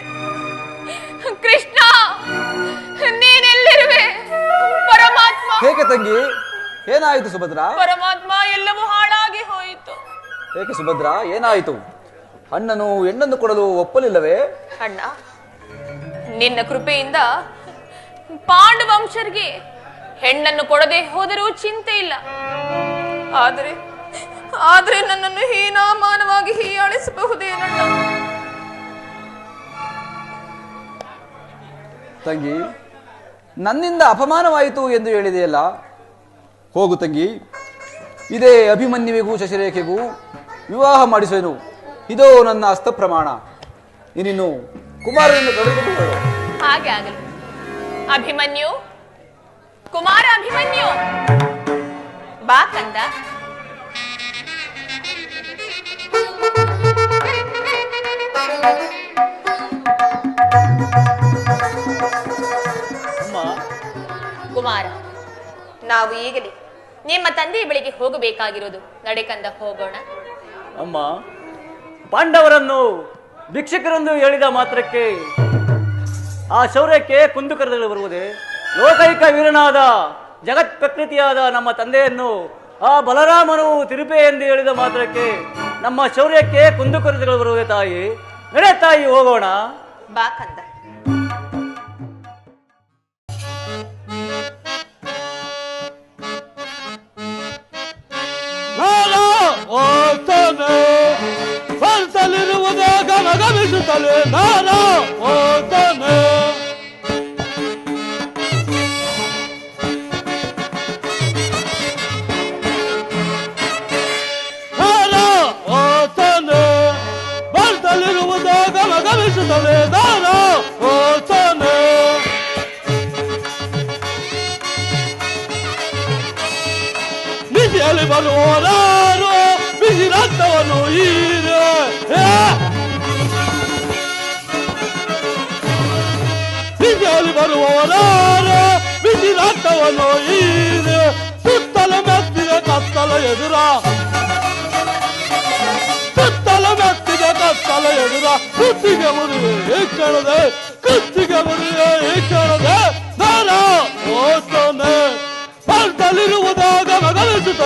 ಕೃಷ್ಣ, ನೀನೆಲ್ಲಿರುವೆ? ಪರಮಾತ್ಮ, ಹೇಗೆ ತಂಗಿ, ಏನಾಯಿತು ಸುಭದ್ರ? ಪರಮಾತ್ಮ, ಎಲ್ಲವೂ ಹಾಳಾಗಿ ಹೋಯಿತು. ಏಕೆ ಸುಭದ್ರ, ಏನಾಯಿತು? ಅಣ್ಣನು ಹೆಣ್ಣನ್ನು ಕೊಡಲು ಒಪ್ಪಲಿಲ್ಲವೇ? ಅಣ್ಣ, ನಿನ್ನ ಕೃಪೆಯಿಂದ ಪಾಂಡವಂಶರಿಗೆ ಹೆಣ್ಣನ್ನು ಕೊಡದೆ ಹೋದರೂ ಚಿಂತೆ ಇಲ್ಲ. ಆದರೆ ನನ್ನನ್ನು ಹೀನಾಮಾನವಾಗಿ ಹೀಯಾಳಿಸಬಹುದೇನಣ್ಣ? ತಂಗಿ, ನನ್ನಿಂದ ಅಪಮಾನವಾಯಿತು ಎಂದು ಹೇಳಿದೆಯಲ್ಲ, ಹೋಗು ತಂಗಿ, ಇದೇ ಅಭಿಮನ್ಯುವಿಗೂ ಶಶಿರೇಖೆಗೂ ವಿವಾಹ ಮಾಡಿಸುವೆನು. ಇದೋ ನನ್ನ ಹಸ್ತ ಪ್ರಮಾಣ. ನೀನಿನ್ನು ಕುಮಾರನನ್ನು ಕರೆದುಕೊಂಡು ಹೋಗು. ಹಾಗೆ ಆಗಲಿ. ಅಭಿಮನ್ಯು, ಕುಮಾರ ಅಭಿಮನ್ಯು, ಬಾ ಕಂದ. ಕುಮಾರ, ನಾವು ಈಗಲೇ ನಿಮ್ಮ ತಂದೆಯ ಬಳಿಗೆ ಹೋಗಬೇಕಾಗಿರೋದು. ನಡೆಕಂದ, ಹೋಗೋಣ. ಅಮ್ಮ, ಪಾಂಡವರನ್ನು ಭಿಕ್ಷಕರೆಂದು ಹೇಳಿದ ಮಾತ್ರಕ್ಕೆ ಆ ಶೌರ್ಯಕ್ಕೆ ಕುಂದುಕರದಲ್ಲಿ ಬರುವುದೇ? ಲೋಕೈಕ ವೀರನಾದ ಜಗತ್ ಪ್ರಕೃತಿಯಾದ ನಮ್ಮ ತಂದೆಯನ್ನು ಆ ಬಲರಾಮನು ತಿರುಪೆ ಎಂದು ಹೇಳಿದ ಮಾತ್ರಕ್ಕೆ ನಮ್ಮ ಶೌರ್ಯಕ್ಕೆ ಕುಂದುಕೊರತೆಗಳು ಬರುವುದೇ? ತಾಯಿ, ನಡೆ ತಾಯಿ, ಹೋಗೋಣ. ಬಾ ಕಂದ. ಗಮನಿಸುತ್ತಲೇ ನಾನು ಓದ್ತಾನೆ. ಬರ್ತಲಿರುವುದಾಗ ಗಮನಿಸುತ್ತಲೇ ನಾನು ಓದ್ತಾನೆ. ನಿಧಿಯಲ್ಲಿ ಬರುವವರಾರು ಬಿಸಿ ರಕ್ತವನ್ನು ಹೀರೆ ಬರುವವರಾರು ಬಿಸಿ ರಕ್ತವನ್ನು ಹೀರೆ ಸುತ್ತಲ ಮೆತ್ತಿಗೆ ಕತ್ತಲ ಎದುರ ಕುತ್ತಿಗೆ ಮುರಿಯೇ ಈ ಕ್ಷಣದೆ ಕುತ್ತಿಗೆ ಮುರಿಯೇ ಈ ಕ್ಷಣದೆ ನಾನು ಓದ್ತಾನೆ.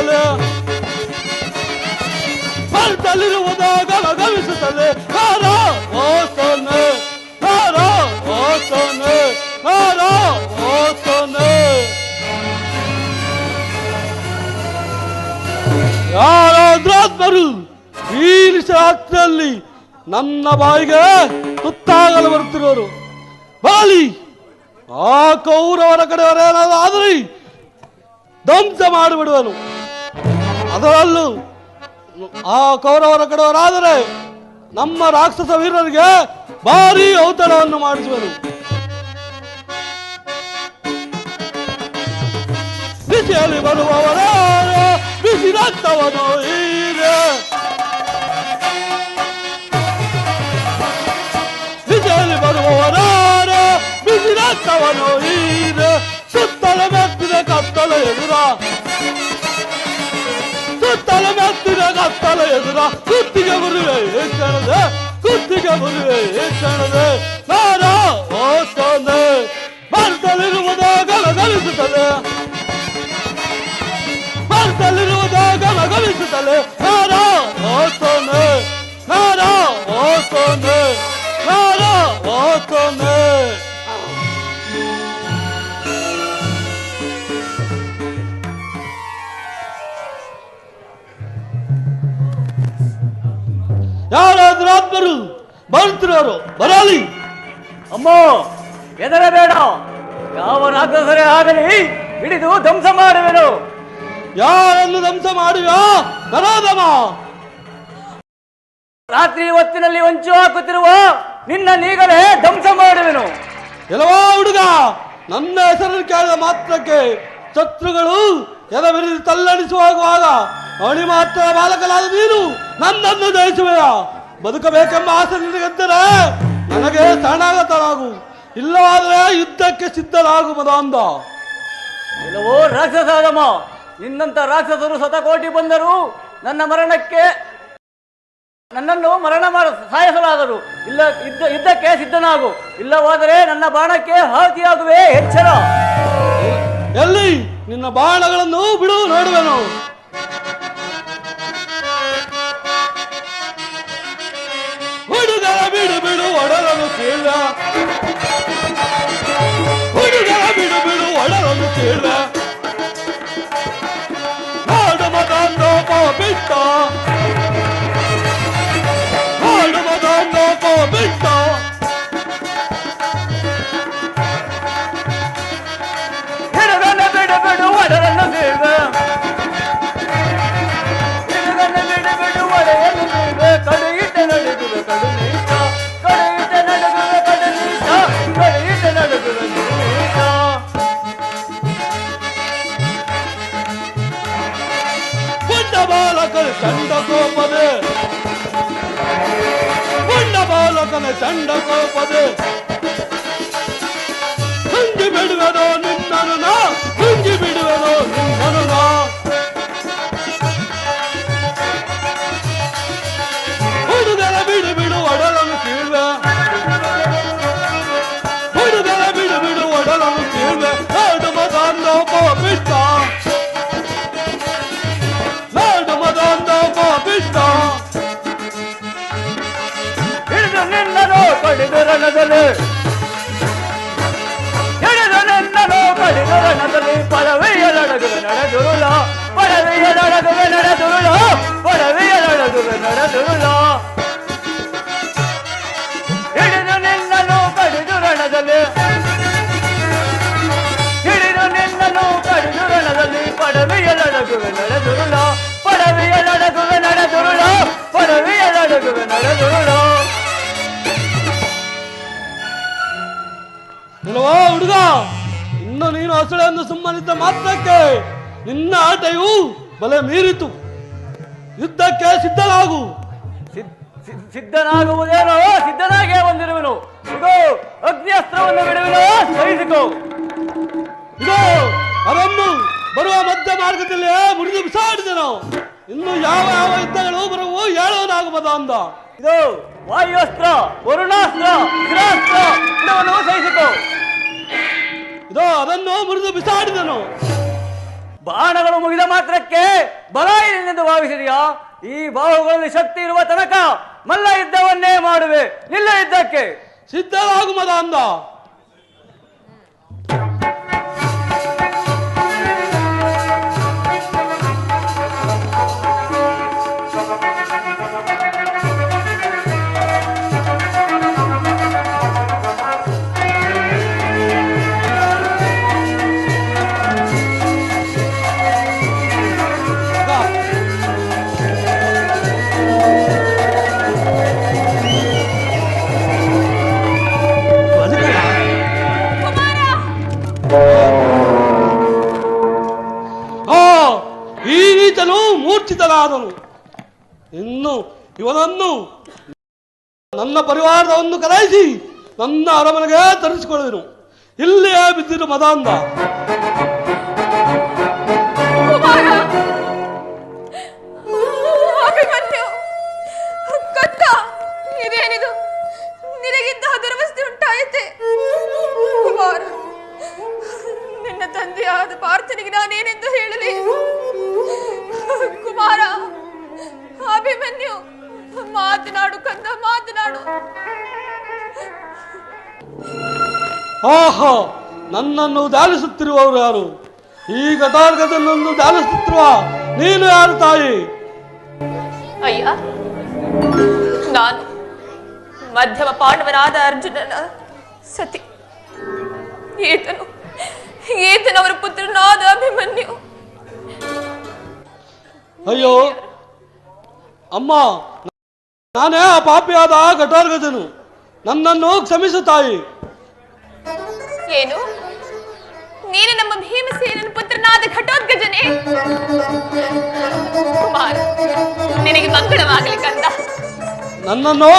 ಮೀರಿಸುತ್ತಲೇ ಮನದಲ್ಲಿರುವುದ ಗಮನಿಸುತ್ತದೆ ನಾರ ಓಸನೆ ನಾರ ಓಸನೆ ನಾರ ಓಸನೆ. ಯಾರಾದ್ರಾತ್ಮರು ಈ ರಾತ್ರಿಯಲ್ಲಿ ನನ್ನ ಬಾಯಿಗೆ ತುತ್ತಾಗಲು ಬರುತ್ತಿರೋರು ಬಾಲಿ ಆ ಕೌರವರ ಕಡೆಯವರೇನಾದರೂ ಧ್ವಂಸ ಮಾಡಿಬಿಡುವನು. ಅದರಲ್ಲೂ ಆ ಕೌರವರ ಕಡೆಯವರಾದರೆ ನಮ್ಮ ರಾಕ್ಷಸ ವೀರರಿಗೆ ಭಾರೀ ಔತಣವನ್ನು ಮಾಡಿಸುವನು. ಬಿಸಿಯಲ್ಲಿ ಬರುವವರ ಬಿಸಿ ರಕ್ತವನ್ನು ಹೀರೆ ಬಿಸಿಯಲ್ಲಿ ಬರುವವರ ಬಿಸಿ ರಕ್ತವನ್ನು ಹೀರೆ ಸುತ್ತಲ ಮೆತ್ತಿದ ಕತ್ತಲ ಎದುರ ಸುತ್ತಲ ಮೆತ್ತಿದ ಕತ್ತಲ ಎದುರ ಕುತ್ತಿಗೆ ಬರುವೆ ಕ್ಷಣದೆ ಕುತ್ತಿಗೆ ಬರುವೆ ಕ್ಷಣದೆ ನಾರ ಓಸನೆ ಮನದಲ್ಲಿರುವುದ ಗಮನಿಸುತ್ತದೆ ಮನದಲ್ಲಿರುವುದ ಗಮನಿಸುತ್ತಲೇ ನಾರ ಓಸನೆ ನಾರ ಓಸನೆ ನಾರ ಓಸನೆ. ಯಾರಾದ್ರೂ ಆತ್ಮರು ಬರ್ತಿರೋರು ಬರಲಿ. ಅಮ್ಮ ಹೆದರಬೇಡ, ಯಾವ ರಾಕ್ಷಸರೇ ಆಗಲಿ ಹಿಡಿದು ಧ್ವಂಸ ಮಾಡುವೆನು. ಯಾರನ್ನು ಧ್ವಂಸ ಮಾಡುವ ನರೋದಮ ರಾತ್ರಿ ಹೊತ್ತಿನಲ್ಲಿ ಹೊಂಚು ಹಾಕುತ್ತಿರುವ ನಿನ್ನ ನೀಗಲೇ ಧ್ವಂಸ ಮಾಡುವೆನು. ಎಲ್ಲವೋ ಹುಡುಗ, ನನ್ನ ಹೆಸರನ್ನು ಕೇಳಿದ ಮಾತ್ರಕ್ಕೆ ಶತ್ರುಗಳು ಎದವಿರಿದು ತಲ್ಲಣಿಸುವಾಗ ಅವಳಿ ಮಾತ್ರ ಬಾಲಕಲಾದ ನೀನು ನನ್ನನ್ನು ಜಯಿಸುವೆಯ. ಬದುಕಬೇಕೆಂಬ ಆಸೆ ನಿನಗೆದ್ದರೆ ನನಗೆ ಶರಣಾಗತನಾಗು, ಇಲ್ಲವಾದರೆ ಯುದ್ಧಕ್ಕೆ ಸಿದ್ಧನಾಗು ಮದಾಂಧ. ಎಲ್ಲವೋ ರಾಕ್ಷಸಾದಮ, ನಿನ್ನಂತ ರಾಕ್ಷಸರು ಶತಕೋಟಿ ಬಂದರು ನನ್ನನ್ನು ಮರಣ ಸಾಯಿಸಲಾಗರು. ಇಲ್ಲ ಯುದ್ಧಕ್ಕೆ ಸಿದ್ಧನಾಗು, ಇಲ್ಲವಾದರೆ ನನ್ನ ಬಾಣಕ್ಕೆ ಆಹುತಿಯಾಗುವೆ. ಎಚ್ಚರ. ಎಲ್ಲಿ ನಿನ್ನ ಬಾಣಗಳನ್ನು ಬಿಡು ನೋಡುವೆನು. ಹುಡುಗರ ಬಿಡು ಬಿಡು ಒಡಲನ್ನು ಕೇಳ ಹುಡುಗರ ಬಿಡು ಬಿಡು ಒಡಲನ್ನು ಕೇಳ ನಾಡು ಮತಾಂದೋಪ ಬಿಟ್ಟ ನಾಡು ಮತಾಂದೋಪ ಬಿಟ್ಟ ಹಿಡುಗನ ಬಿಡು ಬಿಡು ಒಡಲನ್ನು ಕೇಳ ಹಿಡುಗನ ಬಿಡು ಬಿಡು ಒಡೆಯನ್ನು ಕೇಳ ಕಡೆಯಿಟ್ಟ ನಡುಗುವೆ ಕಡುನೀಟ ಕಡೆಯಿಟ್ಟ ನಡುಗುವೆ ಕಡುನೀಟ ಕಡೆಯಿಟ್ಟ ನಡುಗುವೆ ಕಡುನೀಟ. ಪುಂಡ ಬಾಲಕನ ಚಂಡ ಕೋಪದೆ ಪುಂಡ ಬಾಲಕನ ಚಂಡ ಕೋಪದೆ ಹುಂಜಿ ಬಿಡುವೆನೋ ನಿನ್ನನು ನಾ ಹುಂಜಿ ಬಿಡುವೆನೋ ನಿನ್ನನು ನಾ. ಹುಡುಗರ ಬಿಡು ಬಿಡು ಒಡಲನ್ನು ಕೀಳ್ವೆ ಹುಡುಗರ ಬಿಡು ಬಿಡು ಒಡಲನ್ನು ಕೀಳ್ವೆ ನಾಡು ಮದಾಂದೋಪ ಬಿಟ್ಟ ನಾಡು ಮದಾಂದೋಪ ಬಿಟ್ಟ. ಹಿಡಿದು ನಿನ್ನನು ಕಡಿದು ರಣದಲ್ಲಿ ಹಿಡಿದು ನಿನ್ನನು ಕಡಿದು ರಣದಲ್ಲಿ ಪಡವೆಯ ನಡಗುವೆ ನಡೆದುರುಳ ಪಡವೆಯ ನಡಗುವೆ ನಡೆದುರುಳ ಪಡವೆಯ ನಡಗುವೆ ನಡೆದುರುಳ. ಹಿಡಿದು ನಿನ್ನನು ಕಡಿದು ರಣದಲ್ಲಿ ಹಿಡಿದು ನಿನ್ನನು ಕಡಿದು ರಣದಲ್ಲಿ ಪಡವೆಯ ನಡಗುವೆ ನಡೆದುರುಳ ಪಡವೆಯ ನಡಗುವೆ ನಡೆದುರುಳ ಪಡವೆಯ ನಡಗುವೆ ನಡೆದುರುಳ. ಇಲ್ಲವಾ ಹುಡುಗ, ಇನ್ನು ನೀನು ಹಸುಳೆಂದು ಸುಮ್ಮನಿದ್ದ ಮಾತ್ರಕ್ಕೆ ನಿನ್ನ ಆಟವು ಬಲೆ ಮೀರಿತು. ಯುದ್ಧಕ್ಕೆ ಸಿದ್ಧನಾಗು. ಸಿದ್ಧನಾಗುವುದೇನೋ ಸಿದ್ಧನಾಗೇ ಬಂದಿರುವೆನು. ಇದು ಅಗ್ನಿಯಸ್ತ್ರವನ್ನು ಬಿಡುವೆನೋ ಸಹಿಸಿಕೋ. ಇದು ಅವರನ್ನು ಬರುವ ಮಧ್ಯ ಮಾರ್ಗದಲ್ಲಿ ಮುರಿದು ಬಿಸಾಡಿದನು. ಇನ್ನು ಯಾವ ಯಾವ ಯುದ್ಧಗಳು ಬರುವು ಹೇಳುವನಾಗುವುದ ಅಂದ. ಇದು ವಾಯುಅಸ್ತ್ರ, ವರುಣಾಸ್ತ್ರ, ಶಿರಾಸ್ತ್ರ ಬಿಡುವನು ಸಹಿಸಿಕೋ. ಇದು ಅದನ್ನು ಮುರಿದು ಬಿಸಾಡಿದನು. ಬಾಣಗಳು ಮುಗಿದ ಮಾತ್ರಕ್ಕೆ ಬಲ ಏನೆಂದು ಭಾವಿಸಿದೆಯಾ? ಈ ಬಾಹುಗಳಲ್ಲಿ ಶಕ್ತಿ ಇರುವ ತನಕ ಮಲ್ಲ ಯುದ್ಧವನ್ನೇ ಮಾಡುವೆ. ನಿಲ್ಲ ಯುದ್ಧಕ್ಕೆ ಸಿದ್ಧರಾಗು ಮದಾಂಧ. ಈ ರೀತನು ಮೂರ್ಛಿತನಾದನು. ಇನ್ನು ಇವನನ್ನು ನನ್ನ ಪರಿವಾರವನ್ನು ಕರೆಯಿಸಿ ನನ್ನ ಅರಮನೆಗೆ ತರಿಸಿಕೊಳ್ಳುವೆನು. ಇಲ್ಲಿಯೇ ಬಿದ್ದಿರು ಮದಾಂಧ. ಇದೇನಿದು? ನಿನಗಿಂತಹ ದುರವಸ್ಥೆ ಉಂಟಾಯಿತೆ ಕುಮಾರ. ನಿನ್ನ ತಂದೆಯಾದ ಪಾರ್ಥನಿಗೆ ನಾನೇನೆಂದು ಹೇಳಲಿ? ಕುಮಾರ, ಅಭಿಮನ್ಯು, ಮಾತನಾಡು ಕಂದ, ಮಾತನಾಡು. ಆಹಾ, ನನ್ನನ್ನು ಧ್ಯಾನಿಸುತ್ತಿರುವವರು ಯಾರು? ಈ ಘಟಾರ್ಘದನ್ನು ಧ್ಯಾನಿಸುತ್ತಿರುವ ನೀನು ಯಾರು ತಾಯಿ? ಅಯ್ಯ, ನಾನು ಮಧ್ಯಮ ಪಾಂಡವನಾದ ಅರ್ಜುನನ ಸತಿ. ಈತನವರ ಪುತ್ರನಾದ ಅಭಿಮನ್ಯು. ಅಯ್ಯೋ ಅಮ್ಮ, ನಾನೇ ಆ ಪಾಪಿಯಾದ ಘಟಾರ್ಘದನು. ನನ್ನನ್ನು ಕ್ಷಮಿಸು ತಾಯಿ. ಏನು? ನೀನು ನಮ್ಮ ಭೀಮಸೇನನ ಪುತ್ರನಾದ ಘಟೋತ್ಕಜನೇ? ಕುಮಾರ, ನಿನಗೆ ಮಂಗಳವಾಗಲಿ ಕಂದ. ನನ್ನನ್ನು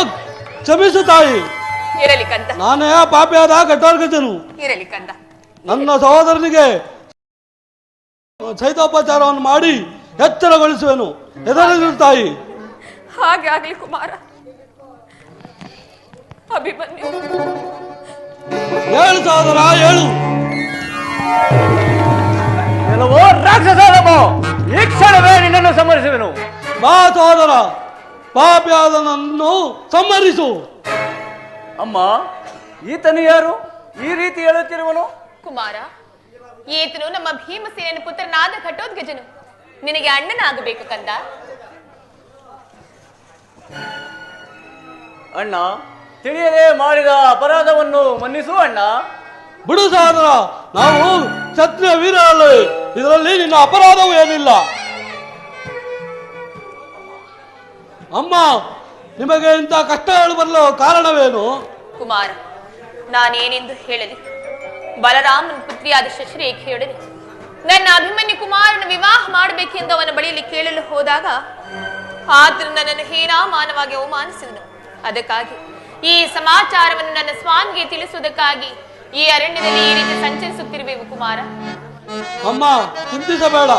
ಕ್ಷಮಿಸು ತಾಯಿ. ಇರಲಿ ಕಂದ. ನಾನೇ ಆ ಪಾಪಿಯಾದ ಘಟಾರ್ಘದನು. ಇರಲಿ ಕಂದ. ನನ್ನ ಸಹೋದರನಿಗೆ ಶೈತೋಪಚಾರವನ್ನು ಮಾಡಿ ಎಚ್ಚರಗೊಳಿಸುವೆನು. ಹೆದರಿರು ತಾಯಿ. ಹಾಗೆ ಆಗ್ಲಿ ಕುಮಾರ. ಅಭಿಮನ್ಯು, ಹೇಳು ಸಹೋದರ, ಹೇಳು. ಕೆಲವೋ ರಾಕ್ಷಸರಮೋ, ಈ ಕ್ಷಣವೇ ನಿನ್ನನ್ನು ಸಂಹರಿಸುವೆನು. ಬಾ ಸಹೋದರ, ಪಾಪಿಯಾದ ನನ್ನನ್ನು ಸಂಹರಿಸು. ಅಮ್ಮ, ಈತನು ಯಾರು? ಈ ರೀತಿ ಹೇಳುತ್ತಿರುವನು? ಕುಮಾರ, ಈತನು ನಮ್ಮ ಭೀಮಸೇನನ ಪುತ್ರನಾದ ಘಟೋತ್ಕಜನು. ನಿನಗೆ ಅಣ್ಣನಾಗಬೇಕು ಕಂದ. ಅಣ್ಣ, ತಿಳಿಯದೆ ಮಾಡಿದ ಅಪರಾಧವನ್ನು ಮನ್ನಿಸು ಅಣ್ಣ. ಬಿಡು ಸಹೋದರ, ನಾವು ಕ್ಷತ್ರಿಯ ವೀರರಲ್ಲೇ. ಇದರಲ್ಲಿ ನಿನ್ನ ಅಪರಾಧವೂ ಏನಿಲ್ಲ. ಅಮ್ಮ, ನಿಮಗೆ ಇಂಥ ಕಷ್ಟಗಳು ಬರಲು ಕಾರಣವೇನು? ಕುಮಾರ, ನಾನೇನೆಂದು ಹೇಳಲಿ? ಬಲರಾಮನ ಪುತ್ರಿಯಾದ ಶಶಿರೇಖೆಯೊಡನೆ ನನ್ನ ಅಭಿಮನ್ಯು ಕುಮಾರನ ವಿವಾಹ ಮಾಡಬೇಕೆಂದು ಅವನ ಬಳಿಯಲ್ಲಿ ಕೇಳಲು ಹೋದಾಗ ಆತನು ನನ್ನನ್ನು ಹೀನಾಮಾನವಾಗಿ ಅವಮಾನಿಸಿದನು. ಅದಕ್ಕಾಗಿ ಈ ಸಮಾಚಾರವನ್ನು ನನ್ನ ಸ್ವಾಮಿಗೆ ತಿಳಿಸುವುದಕ್ಕಾಗಿ ಈ ಅರಣ್ಯದಲ್ಲಿ ಈ ರೀತಿ ಸಂಚರಿಸುತ್ತಿರುವೆವು ಕುಮಾರ. ಅಮ್ಮ, ಚಿಂತಿಸಬೇಡ.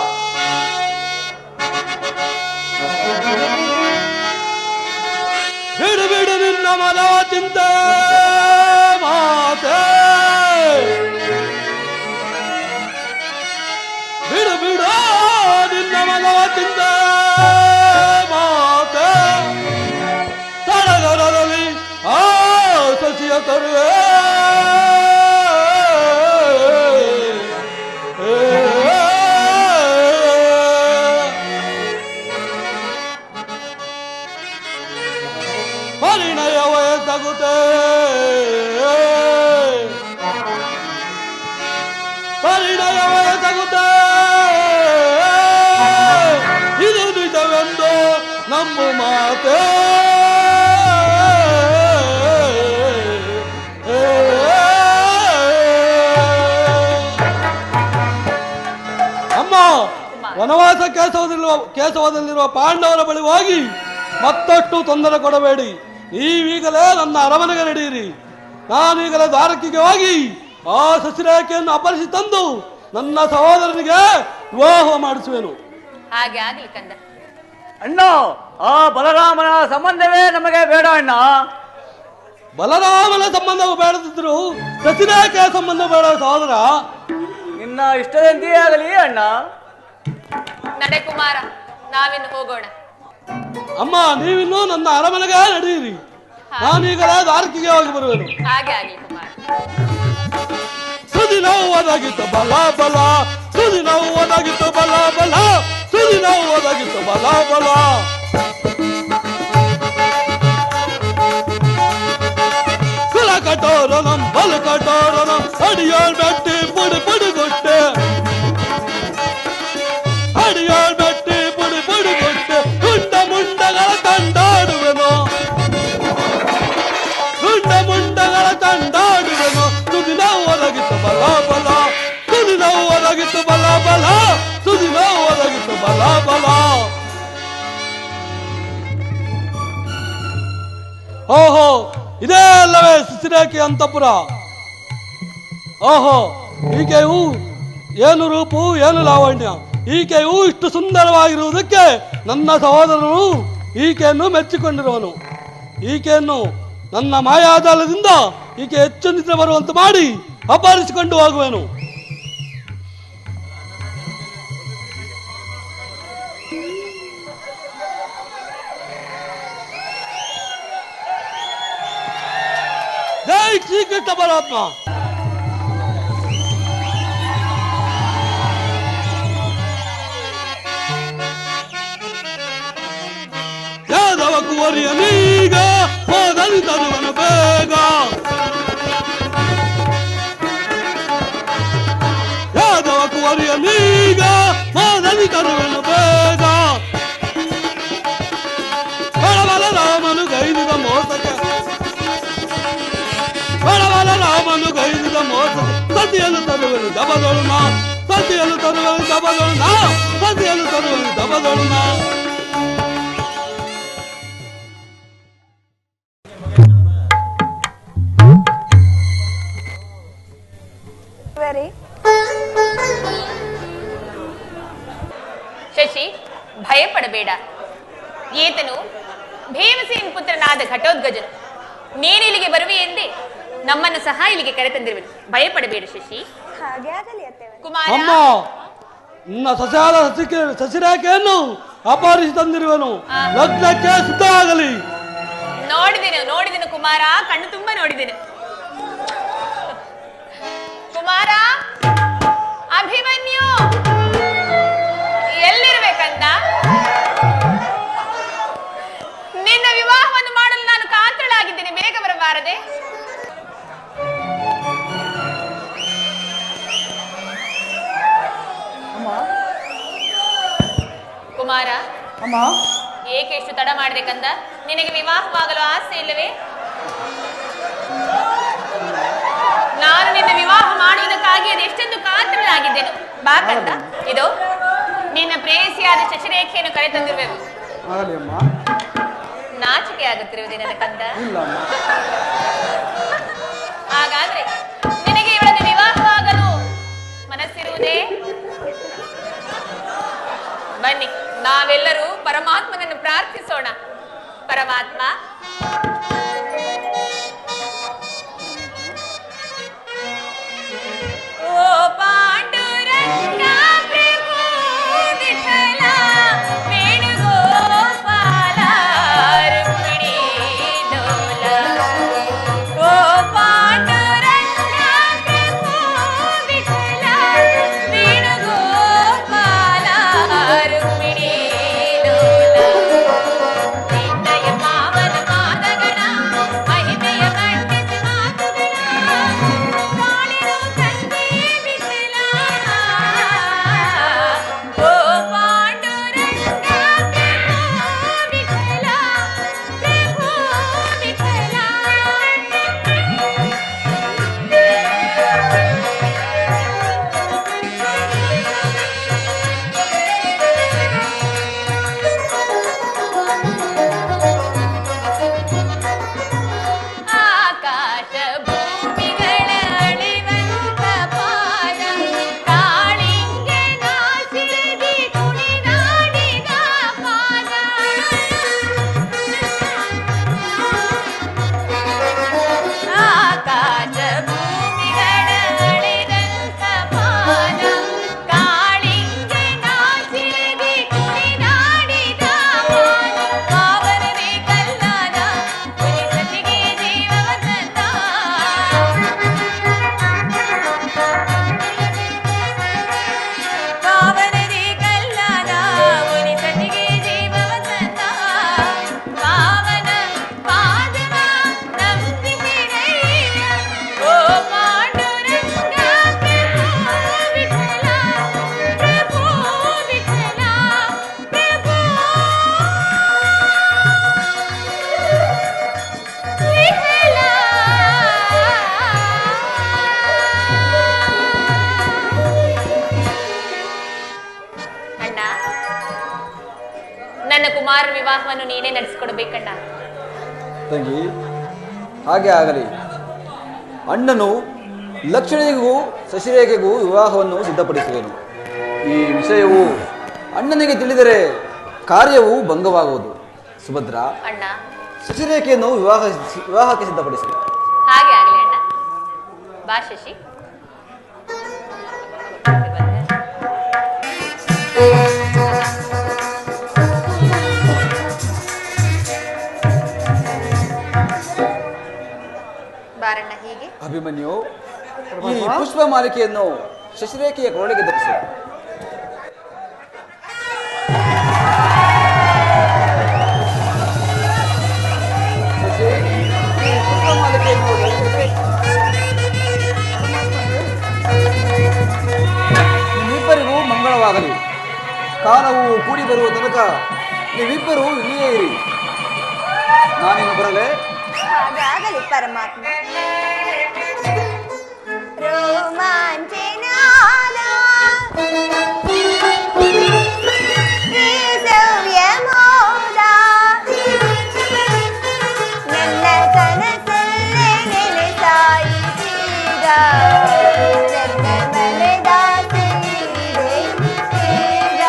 ಬಿಡು ಬಿಡು ನಿನ್ನ ಮನವ ಚಿಂತೆ ಮಾತೆ. ಬಿಡು ಬಿಡು ನಿನ್ನ ಮನವ ಚಿಂತೆ ಮಾತೆ. ಸಡಗರದಲ್ಲಿ ಆ ಸಸಿಯ ತರುವೆ. ಪರಿಣಯ ವಯಸ್ಸಾಗುತ್ತೆ, ಪರಿಣಯ ವಯಸ್ಸಾಗುತ್ತೆ. ಇದು ನಿಜವೆಂದು ನಂಬು ಮಾತೆ. ಅಮ್ಮ, ವನವಾಸ ಕೇಶವದಲ್ಲಿರುವ ಪಾಂಡವರ ಬಳಿ ಹೋಗಿ ಮತ್ತಷ್ಟು ತೊಂದರೆ ಕೊಡಬೇಡಿ. ನೀವೀಗಲೇ ನನ್ನ ಅರಮನೆಗೆ ನಡೆಯಿರಿ. ನಾನೀಗಲೇ ದ್ವಾರಕಿಗೆ ಹೋಗಿ ಆ ಶಶಿರೇಖೆಯನ್ನು ಅಪಹರಿಸಿ ತಂದು ನನ್ನ ಸಹೋದರನಿಗೆ ವಿವಾಹ ಮಾಡಿಸುವೆನು. ಹಾಗೆ ಆಗಲಿ ಕಂದ. ಅಣ್ಣ, ಆ ಬಲರಾಮನ ಸಂಬಂಧವೇ ನಮಗೆ ಬೇಡ ಅಣ್ಣ. ಬಲರಾಮನ ಸಂಬಂಧವು ಬೇಡದಿದ್ರು ಶಶಿರೇಖೆಯ ಸಂಬಂಧ ಬೇಡ ಸಹೋದರ. ನಿನ್ನ ಇಷ್ಟದಂತೆಯೇ ಆಗಲಿ ಅಣ್ಣ. ನಡೆ ಕುಮಾರ, ನಾವಿನ್ನು ಹೋಗೋಣ. ಅಮ್ಮ, ನೀವಿನ್ನು ನನ್ನ ಅರಮನೆಗೆ ನಡೆಯಿರಿ. ನಾನೀಗಲೇ ದ್ವಾರಕಿಗೆ ಹೋಗಿ ಬರುವೆನು. ಹಾಗೆ ಆಗಲಿ ಕುಮಾರ. ಸುದಿ ನಾವು ಓದಾಗಿತ್ತು ಬಲ ಬಲ, ಸುದಿ ನಾವು ಓದಾಗಿತ್ತು ಬಲ ಬಲ, ಸುದಿ ನಾವು ಓದಾಗಿತ್ತು ಬಲ ಬಲ. ಕುಲ ಕಠೋರನಂ ಬಲ ಕಠೋರನಂ, ಅಡಿಯಾಳ್ ಬೆಟ್ಟಿ ಪುಡಿ ಪುಡಿ ಕೊಟ್ಟೆ, ಅಡಿಯಾಳ್ ಬೆಟ್ಟಿ ಪುಡಿ ಪುಡಿ ಕೊಟ್ಟೆ. ಗುಂಡ ಮುಂಡಗಳ ತಂಡಾಡುವೆನು, ಗುಂಡ ಮುಂಡಗಳ ತಂಡಾಡುವೆನು. ಸುದಿ ನಾವು ಒದಗಿತ್ತು ಬಲ ಬಲ, ಸುದಿ ನಾವು ಒದಗಿತ್ತು ಬಲ ಬಲ, ಸುದಿ ನಾವು ಒದಗಿತ್ತು ಬಲ ಬಲ. ಓಹೋ, ಇದೇ ಅಲ್ಲವೇ ಸಿಸಿರೇಖೆ ಅಂತಪುರ. ಓಹೋ, ಈಕೆಯು ಏನು ರೂಪು, ಏನು ಲಾವಣ್ಯ. ಈಕೆಯು ಇಷ್ಟು ಸುಂದರವಾಗಿರುವುದಕ್ಕೆ ನನ್ನ ಸಹೋದರನು ಈಕೆಯನ್ನು ಮೆಚ್ಚಿಕೊಂಡಿರುವನು. ಈಕೆಯನ್ನು ನನ್ನ ಮಾಯಾಜಾಲದಿಂದ ಈಕೆ ಹೆಚ್ಚು ನಿದ್ರೆ ಬರುವಂತೆ ಮಾಡಿ ಅಪಹರಿಸಿಕೊಂಡು ಹೋಗುವೆನು. ಜೈ ಶ್ರೀಕೃಷ್ಣ ಪರಮಾತ್ಮ. ಯಾದವ ಕುವರಿಯನೀಗ ಹೋದಲಿ ತರುವನು ಬೇಗ, ಯಾದವ ಕುವರಿಯನೀಗ ಹೋದಲಿ ತರುವನು ಬೇಗ. ಬಡವಲ ರಾಮನು ಗೈದಿದ ಮೋಸಕ್ಕೆ, ಬಡವಲ ರಾಮನು ಗೈದಿದ ಮೋಸಕ್ಕೆ ಸತಿಯನ್ನು ತರುವನು ದಬದೊಳುನ, ಸತಿಯನ್ನು ತರುವನು ದಬದೊಳುನ, ಸತಿಯನ್ನು ತರುವನು ದಬದೊಳುನ. ಶಶಿ, ಭಯಪಡಬೇಡ. ಈತನು ಭೀಮಸೇನ ಪುತ್ರನಾದ ಘಟೋದ್ಗಜನು. ನೀನು ಇಲ್ಲಿಗೆ ಬರುವೆ ಎಂದೇ ನಮ್ಮನ್ನು ಸಹ ಇಲ್ಲಿಗೆ ಕರೆತಂದಿರುವೆ. ಭಯಪಡಬೇಡ ಶಶಿ. ಕುಮಾರ, ಅಮ್ಮ, ನಿನ್ನ ಸಸ್ಯಾದ ಸಸಿರೇಖೆಯನ್ನು ಅಪಹರಿಸಿ ತಂದಿರುವನು. ಲಗ್ನಕ್ಕೆ ಸಿದ್ಧವಾಗಲಿ. ನೋಡಿದೆನು ಕುಮಾರ, ಕಣ್ಣು ತುಂಬ ನೋಡಿದೆನು. ಕುಮಾರ, ಅಭಿಮನ್ಯು ಎಲ್ಲಿರ್ಬೇಕಂತ? ನಿನ್ನ ವಿವಾಹವನ್ನು ಮಾಡಲು ನಾನು ಕಾತರಳಾಗಿದ್ದೇನೆ. ಬೇಗ ಬರಬಾರದೆ? ಕುಮಾರ, ಏಕೆ ಎಷ್ಟು ತಡ ಮಾಡಿದೆ ಕಂದ? ನಿನಗೆ ವಿವಾಹವಾಗಲು ಆಸೆ ಇಲ್ಲವೇ? ನಾನು ನಿನ್ನ ವಿವಾಹ ಮಾಡುವುದಕ್ಕಾಗಿ ಅದೆಷ್ಟೆಂದು ಕಾತರಳಾಗಿದ್ದೇನೆ. ಬಾ ಕಂದ, ಇದು ನಿನ್ನ ಪ್ರೇಯಸಿಯಾದ ಶಶಿರೇಖೆಯನ್ನು ಕರೆತಂದಿರುವೆವು. ನಾಚಿಕೆ ಆಗುತ್ತಿರುವುದೇ ನನ್ನ ಕಂದ? ಹಾಗಾದ್ರೆ ನಿನಗೆ ಇವಳನ್ನು ವಿವಾಹವಾಗಲು ಮನಸ್ಸಿರುವುದೇ? ಬನ್ನಿ, ನಾವೆಲ್ಲರೂ ಪರಮಾತ್ಮನನ್ನು ಪ್ರಾರ್ಥಿಸೋಣ. ಪರಮಾತ್ಮ, ಓ ಪಾಂಡುರಂಗ ಪ್ರಭು ವಿಠಲ ವೇಣುಗೋಪಾಲ ರುಕ್ಮಿಣಿ ಲೋಲ, ಓ ಪಾಂಡುರಂಗ ಪ್ರಭು ವಿಠಲ ವೇಣುಗೋಪಾಲ ರುಕ್ಮಿಣಿ ಲೋಲ. ನಿನ್ನಯ ಪಾವನ ಪಾದಗಳ ಮಹಿಮೆಯ ಮಂಡಿಸಿ ಮಾತುಗಳ ಕಾಣಿರು ತಂದೆ ವಿಠಲ, ಓ ಪಾಂಡುರಂಗ ಪ್ರಭು ವಿಠಲ, ಪ್ರಭು ವಿಠಲ. ಆಕಾಶ ಭೂಮಿಗಳ ಅಳಿವಂತ ಪಾದ ಕಾಳಿಂಗೆ ನಾಶಿರದಿ ಕುಣಿದಾಡಿದ ಪಾದ. ಆಕಾಶ ಭೂಮಿಗಳ ಅಳಿದಂತ ಪಾದ ಕಾಳಿಂಗೆ ನಾಶಿರದಿ ಕುಮಾರ ವಿವಾಹವನ್ನು ನೀನೇ ನಡೆಸಿಕೊಡ್ಬೇಕಣ್ಣ. ತಂಗಿ, ಹಾಗೆ ಆಗಲಿ. ಅಣ್ಣನು ಲಕ್ಷ್ಮಣನಿಗೂ ಶಶಿರೇಖೆಗೂ ವಿವಾಹವನ್ನು ಸಿದ್ಧಪಡಿಸುವೆನು. ಈ ವಿಷಯವು ಅಣ್ಣನಿಗೆ ತಿಳಿದರೆ ಕಾರ್ಯವು ಭಂಗವಾಗುವುದು. ಸುಭದ್ರ, ಅಣ್ಣ ಶಶಿರೇಖೆಯನ್ನು ವಿವಾಹಕ್ಕೆ ಸಿದ್ಧಪಡಿಸಿ. ಹಾಗೆ ಆಗಲಿ ಅಣ್ಣ. ಬಾ ಶಶಿ. ಬಾರಣ್ಣ ಹೀಗೆ. ಅಭಿಮನ್ಯು, ಈ ಪುಷ್ಪ ಮಾಲಿಕೆಯನ್ನು ಶಶಿರೇಖೆಯ ಕೊರಳಿಗೆ ಧರಿಸು. ನಿಮ್ಮಿಬ್ಬರಿಗೂ ಮಂಗಳವಾಗಲಿ. ಕಾಲವು ಕೂಡಿ ಬರುವ ತನಕ ನೀವಿಬ್ಬರು ಇಲ್ಲಿಯೇ ಇರಿ. ನಾನೇನು ಬರಲೇ? ಹಾಗಾಗಲಿ ಪರಮಾತ್ಮ. ರೋಮಾಂಚನಾದ ಸವ್ಯಮೋದ ನನ್ನ ಕನಸಲ್ಲೇ ನೆನೆಸಾಯಿತೀಗ. ನನ್ನ ಮನೆದಾಸಿದೆ ಈಗ.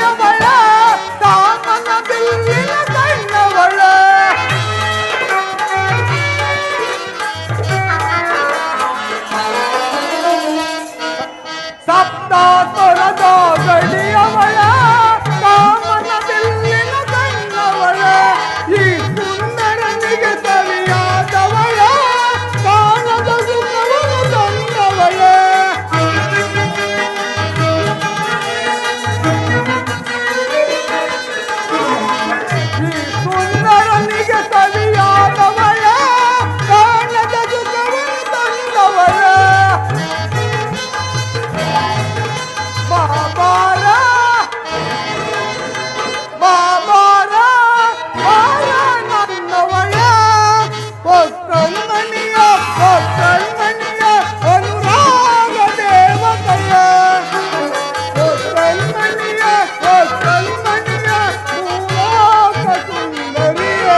ಗಡಿಯವಳ ಕಾಮನ ಬಿಲ್ಲಿನ ಕಣ್ಣವಳ ಸಪ್ತ ತೊರದ ಗಡಿಯವಳ ಕಾಮನ ಬಿಲ್ಲಿನ ಕಣ್ಣವಳ ಈ ಸುಂದರನಿಗೆ ಸರಿಯಾದವಳ ಕಾಣದ ಸುಖವನ್ನು ತಂದವಳ ಈ ಸುಂದರನಿಗೆ ಸರಿಯಾದವಳ ಕಾಣದ ಸುಖವನ್ನು ತಂದವಳ ಬಾಬಾರ ಬಾಬಾರ ಬಾರ ನನ್ನವಳ ಒಕ್ಕಲ್ಮಣಿಯ ಅನುರಾಗ ದೇವತೆಯ ಒಕ್ಕಲ್ಮಣಿಯ ಮೂಲೋಕ ಸುಂದರಿಯ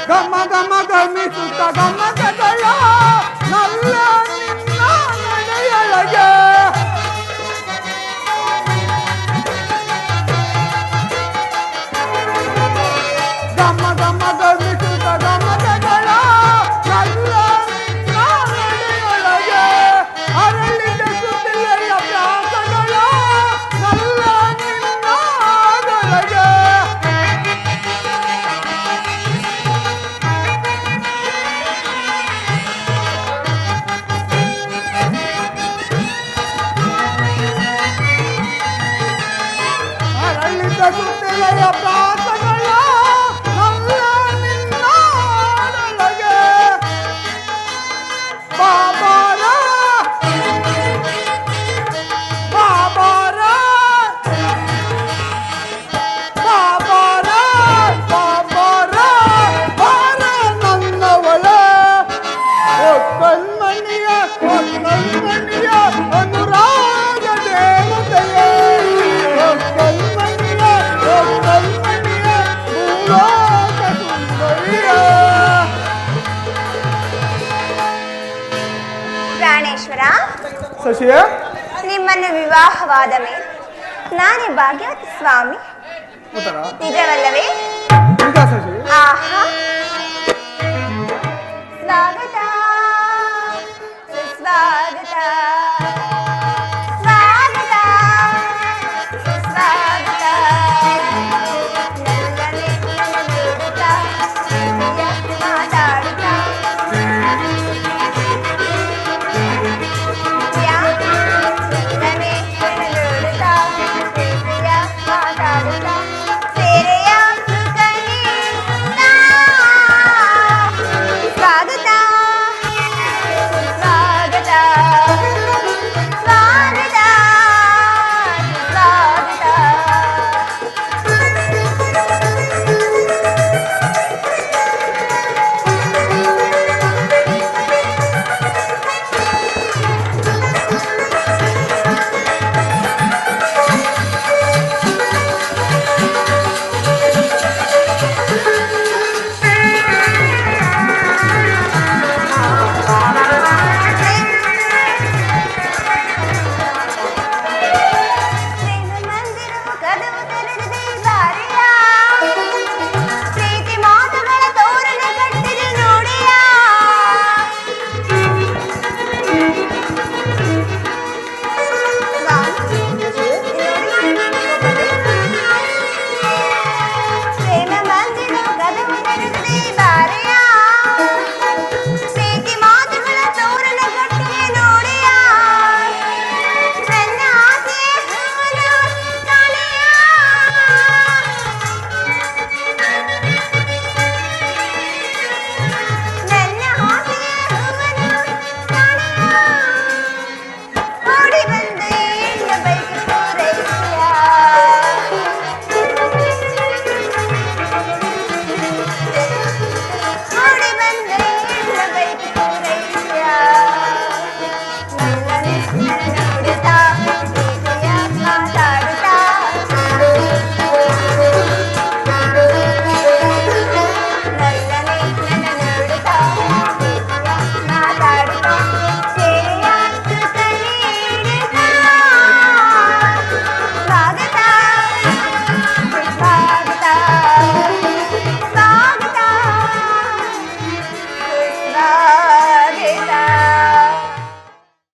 ಗಮ ಗಮ ಗಮಿಸುತ್ತ ಗಮಕಗಳ ನಲ್ಲ ನಿನ್ನ ನಡೆಯೊಳಗೆ ಗಮ ಗಮ ಗಮಿಸುತ್ತ ಗಮಕಗಳ ನಲ್ಲ ನಿನ್ನ ನಡೆಯೊಳಗೆ ಅರಳಿದ ಸುತ್ತಿಲೆಯ ಪ್ರಾಸಗಳ ನಲ್ಲ ನಿನ್ನ ಒಳಗೆ ಅರಳಿದ ಸುತ್ತಿಲೆಯ ಪ್ರಾಸಗಳ ನಲ್ಲ ನಿನ್ನ ಒಳಗೆ ಬಾಬಾರ ಬಾಬಾರ ಬಾಬಾರ ಬಾಬಾರ ಬಾರ ನನ್ನವಳ ಒಕ್ಕಲ್ಮಣಿಯ ಅನುರಾಗ ದೇವತೆಯ ಒಕ್ಕಲ್ಮಣಿಯ ಮೂಲೋಕ ಸುಂದರಿಯ ಪ್ರಾಣೇಶ್ವರ, ಶಶಿಯ ನಿಮ್ಮನ್ನು ವಿವಾಹವಾದ ಮೇಲೆ ನಾನೇ ಭಾಗ್ಯವತಿ ಸ್ವಾಮಿ, ಉತ್ತರ ನಿಜವಲ್ಲವೇ? ನಿಜ ಶಶಿ. ಆಹಾ,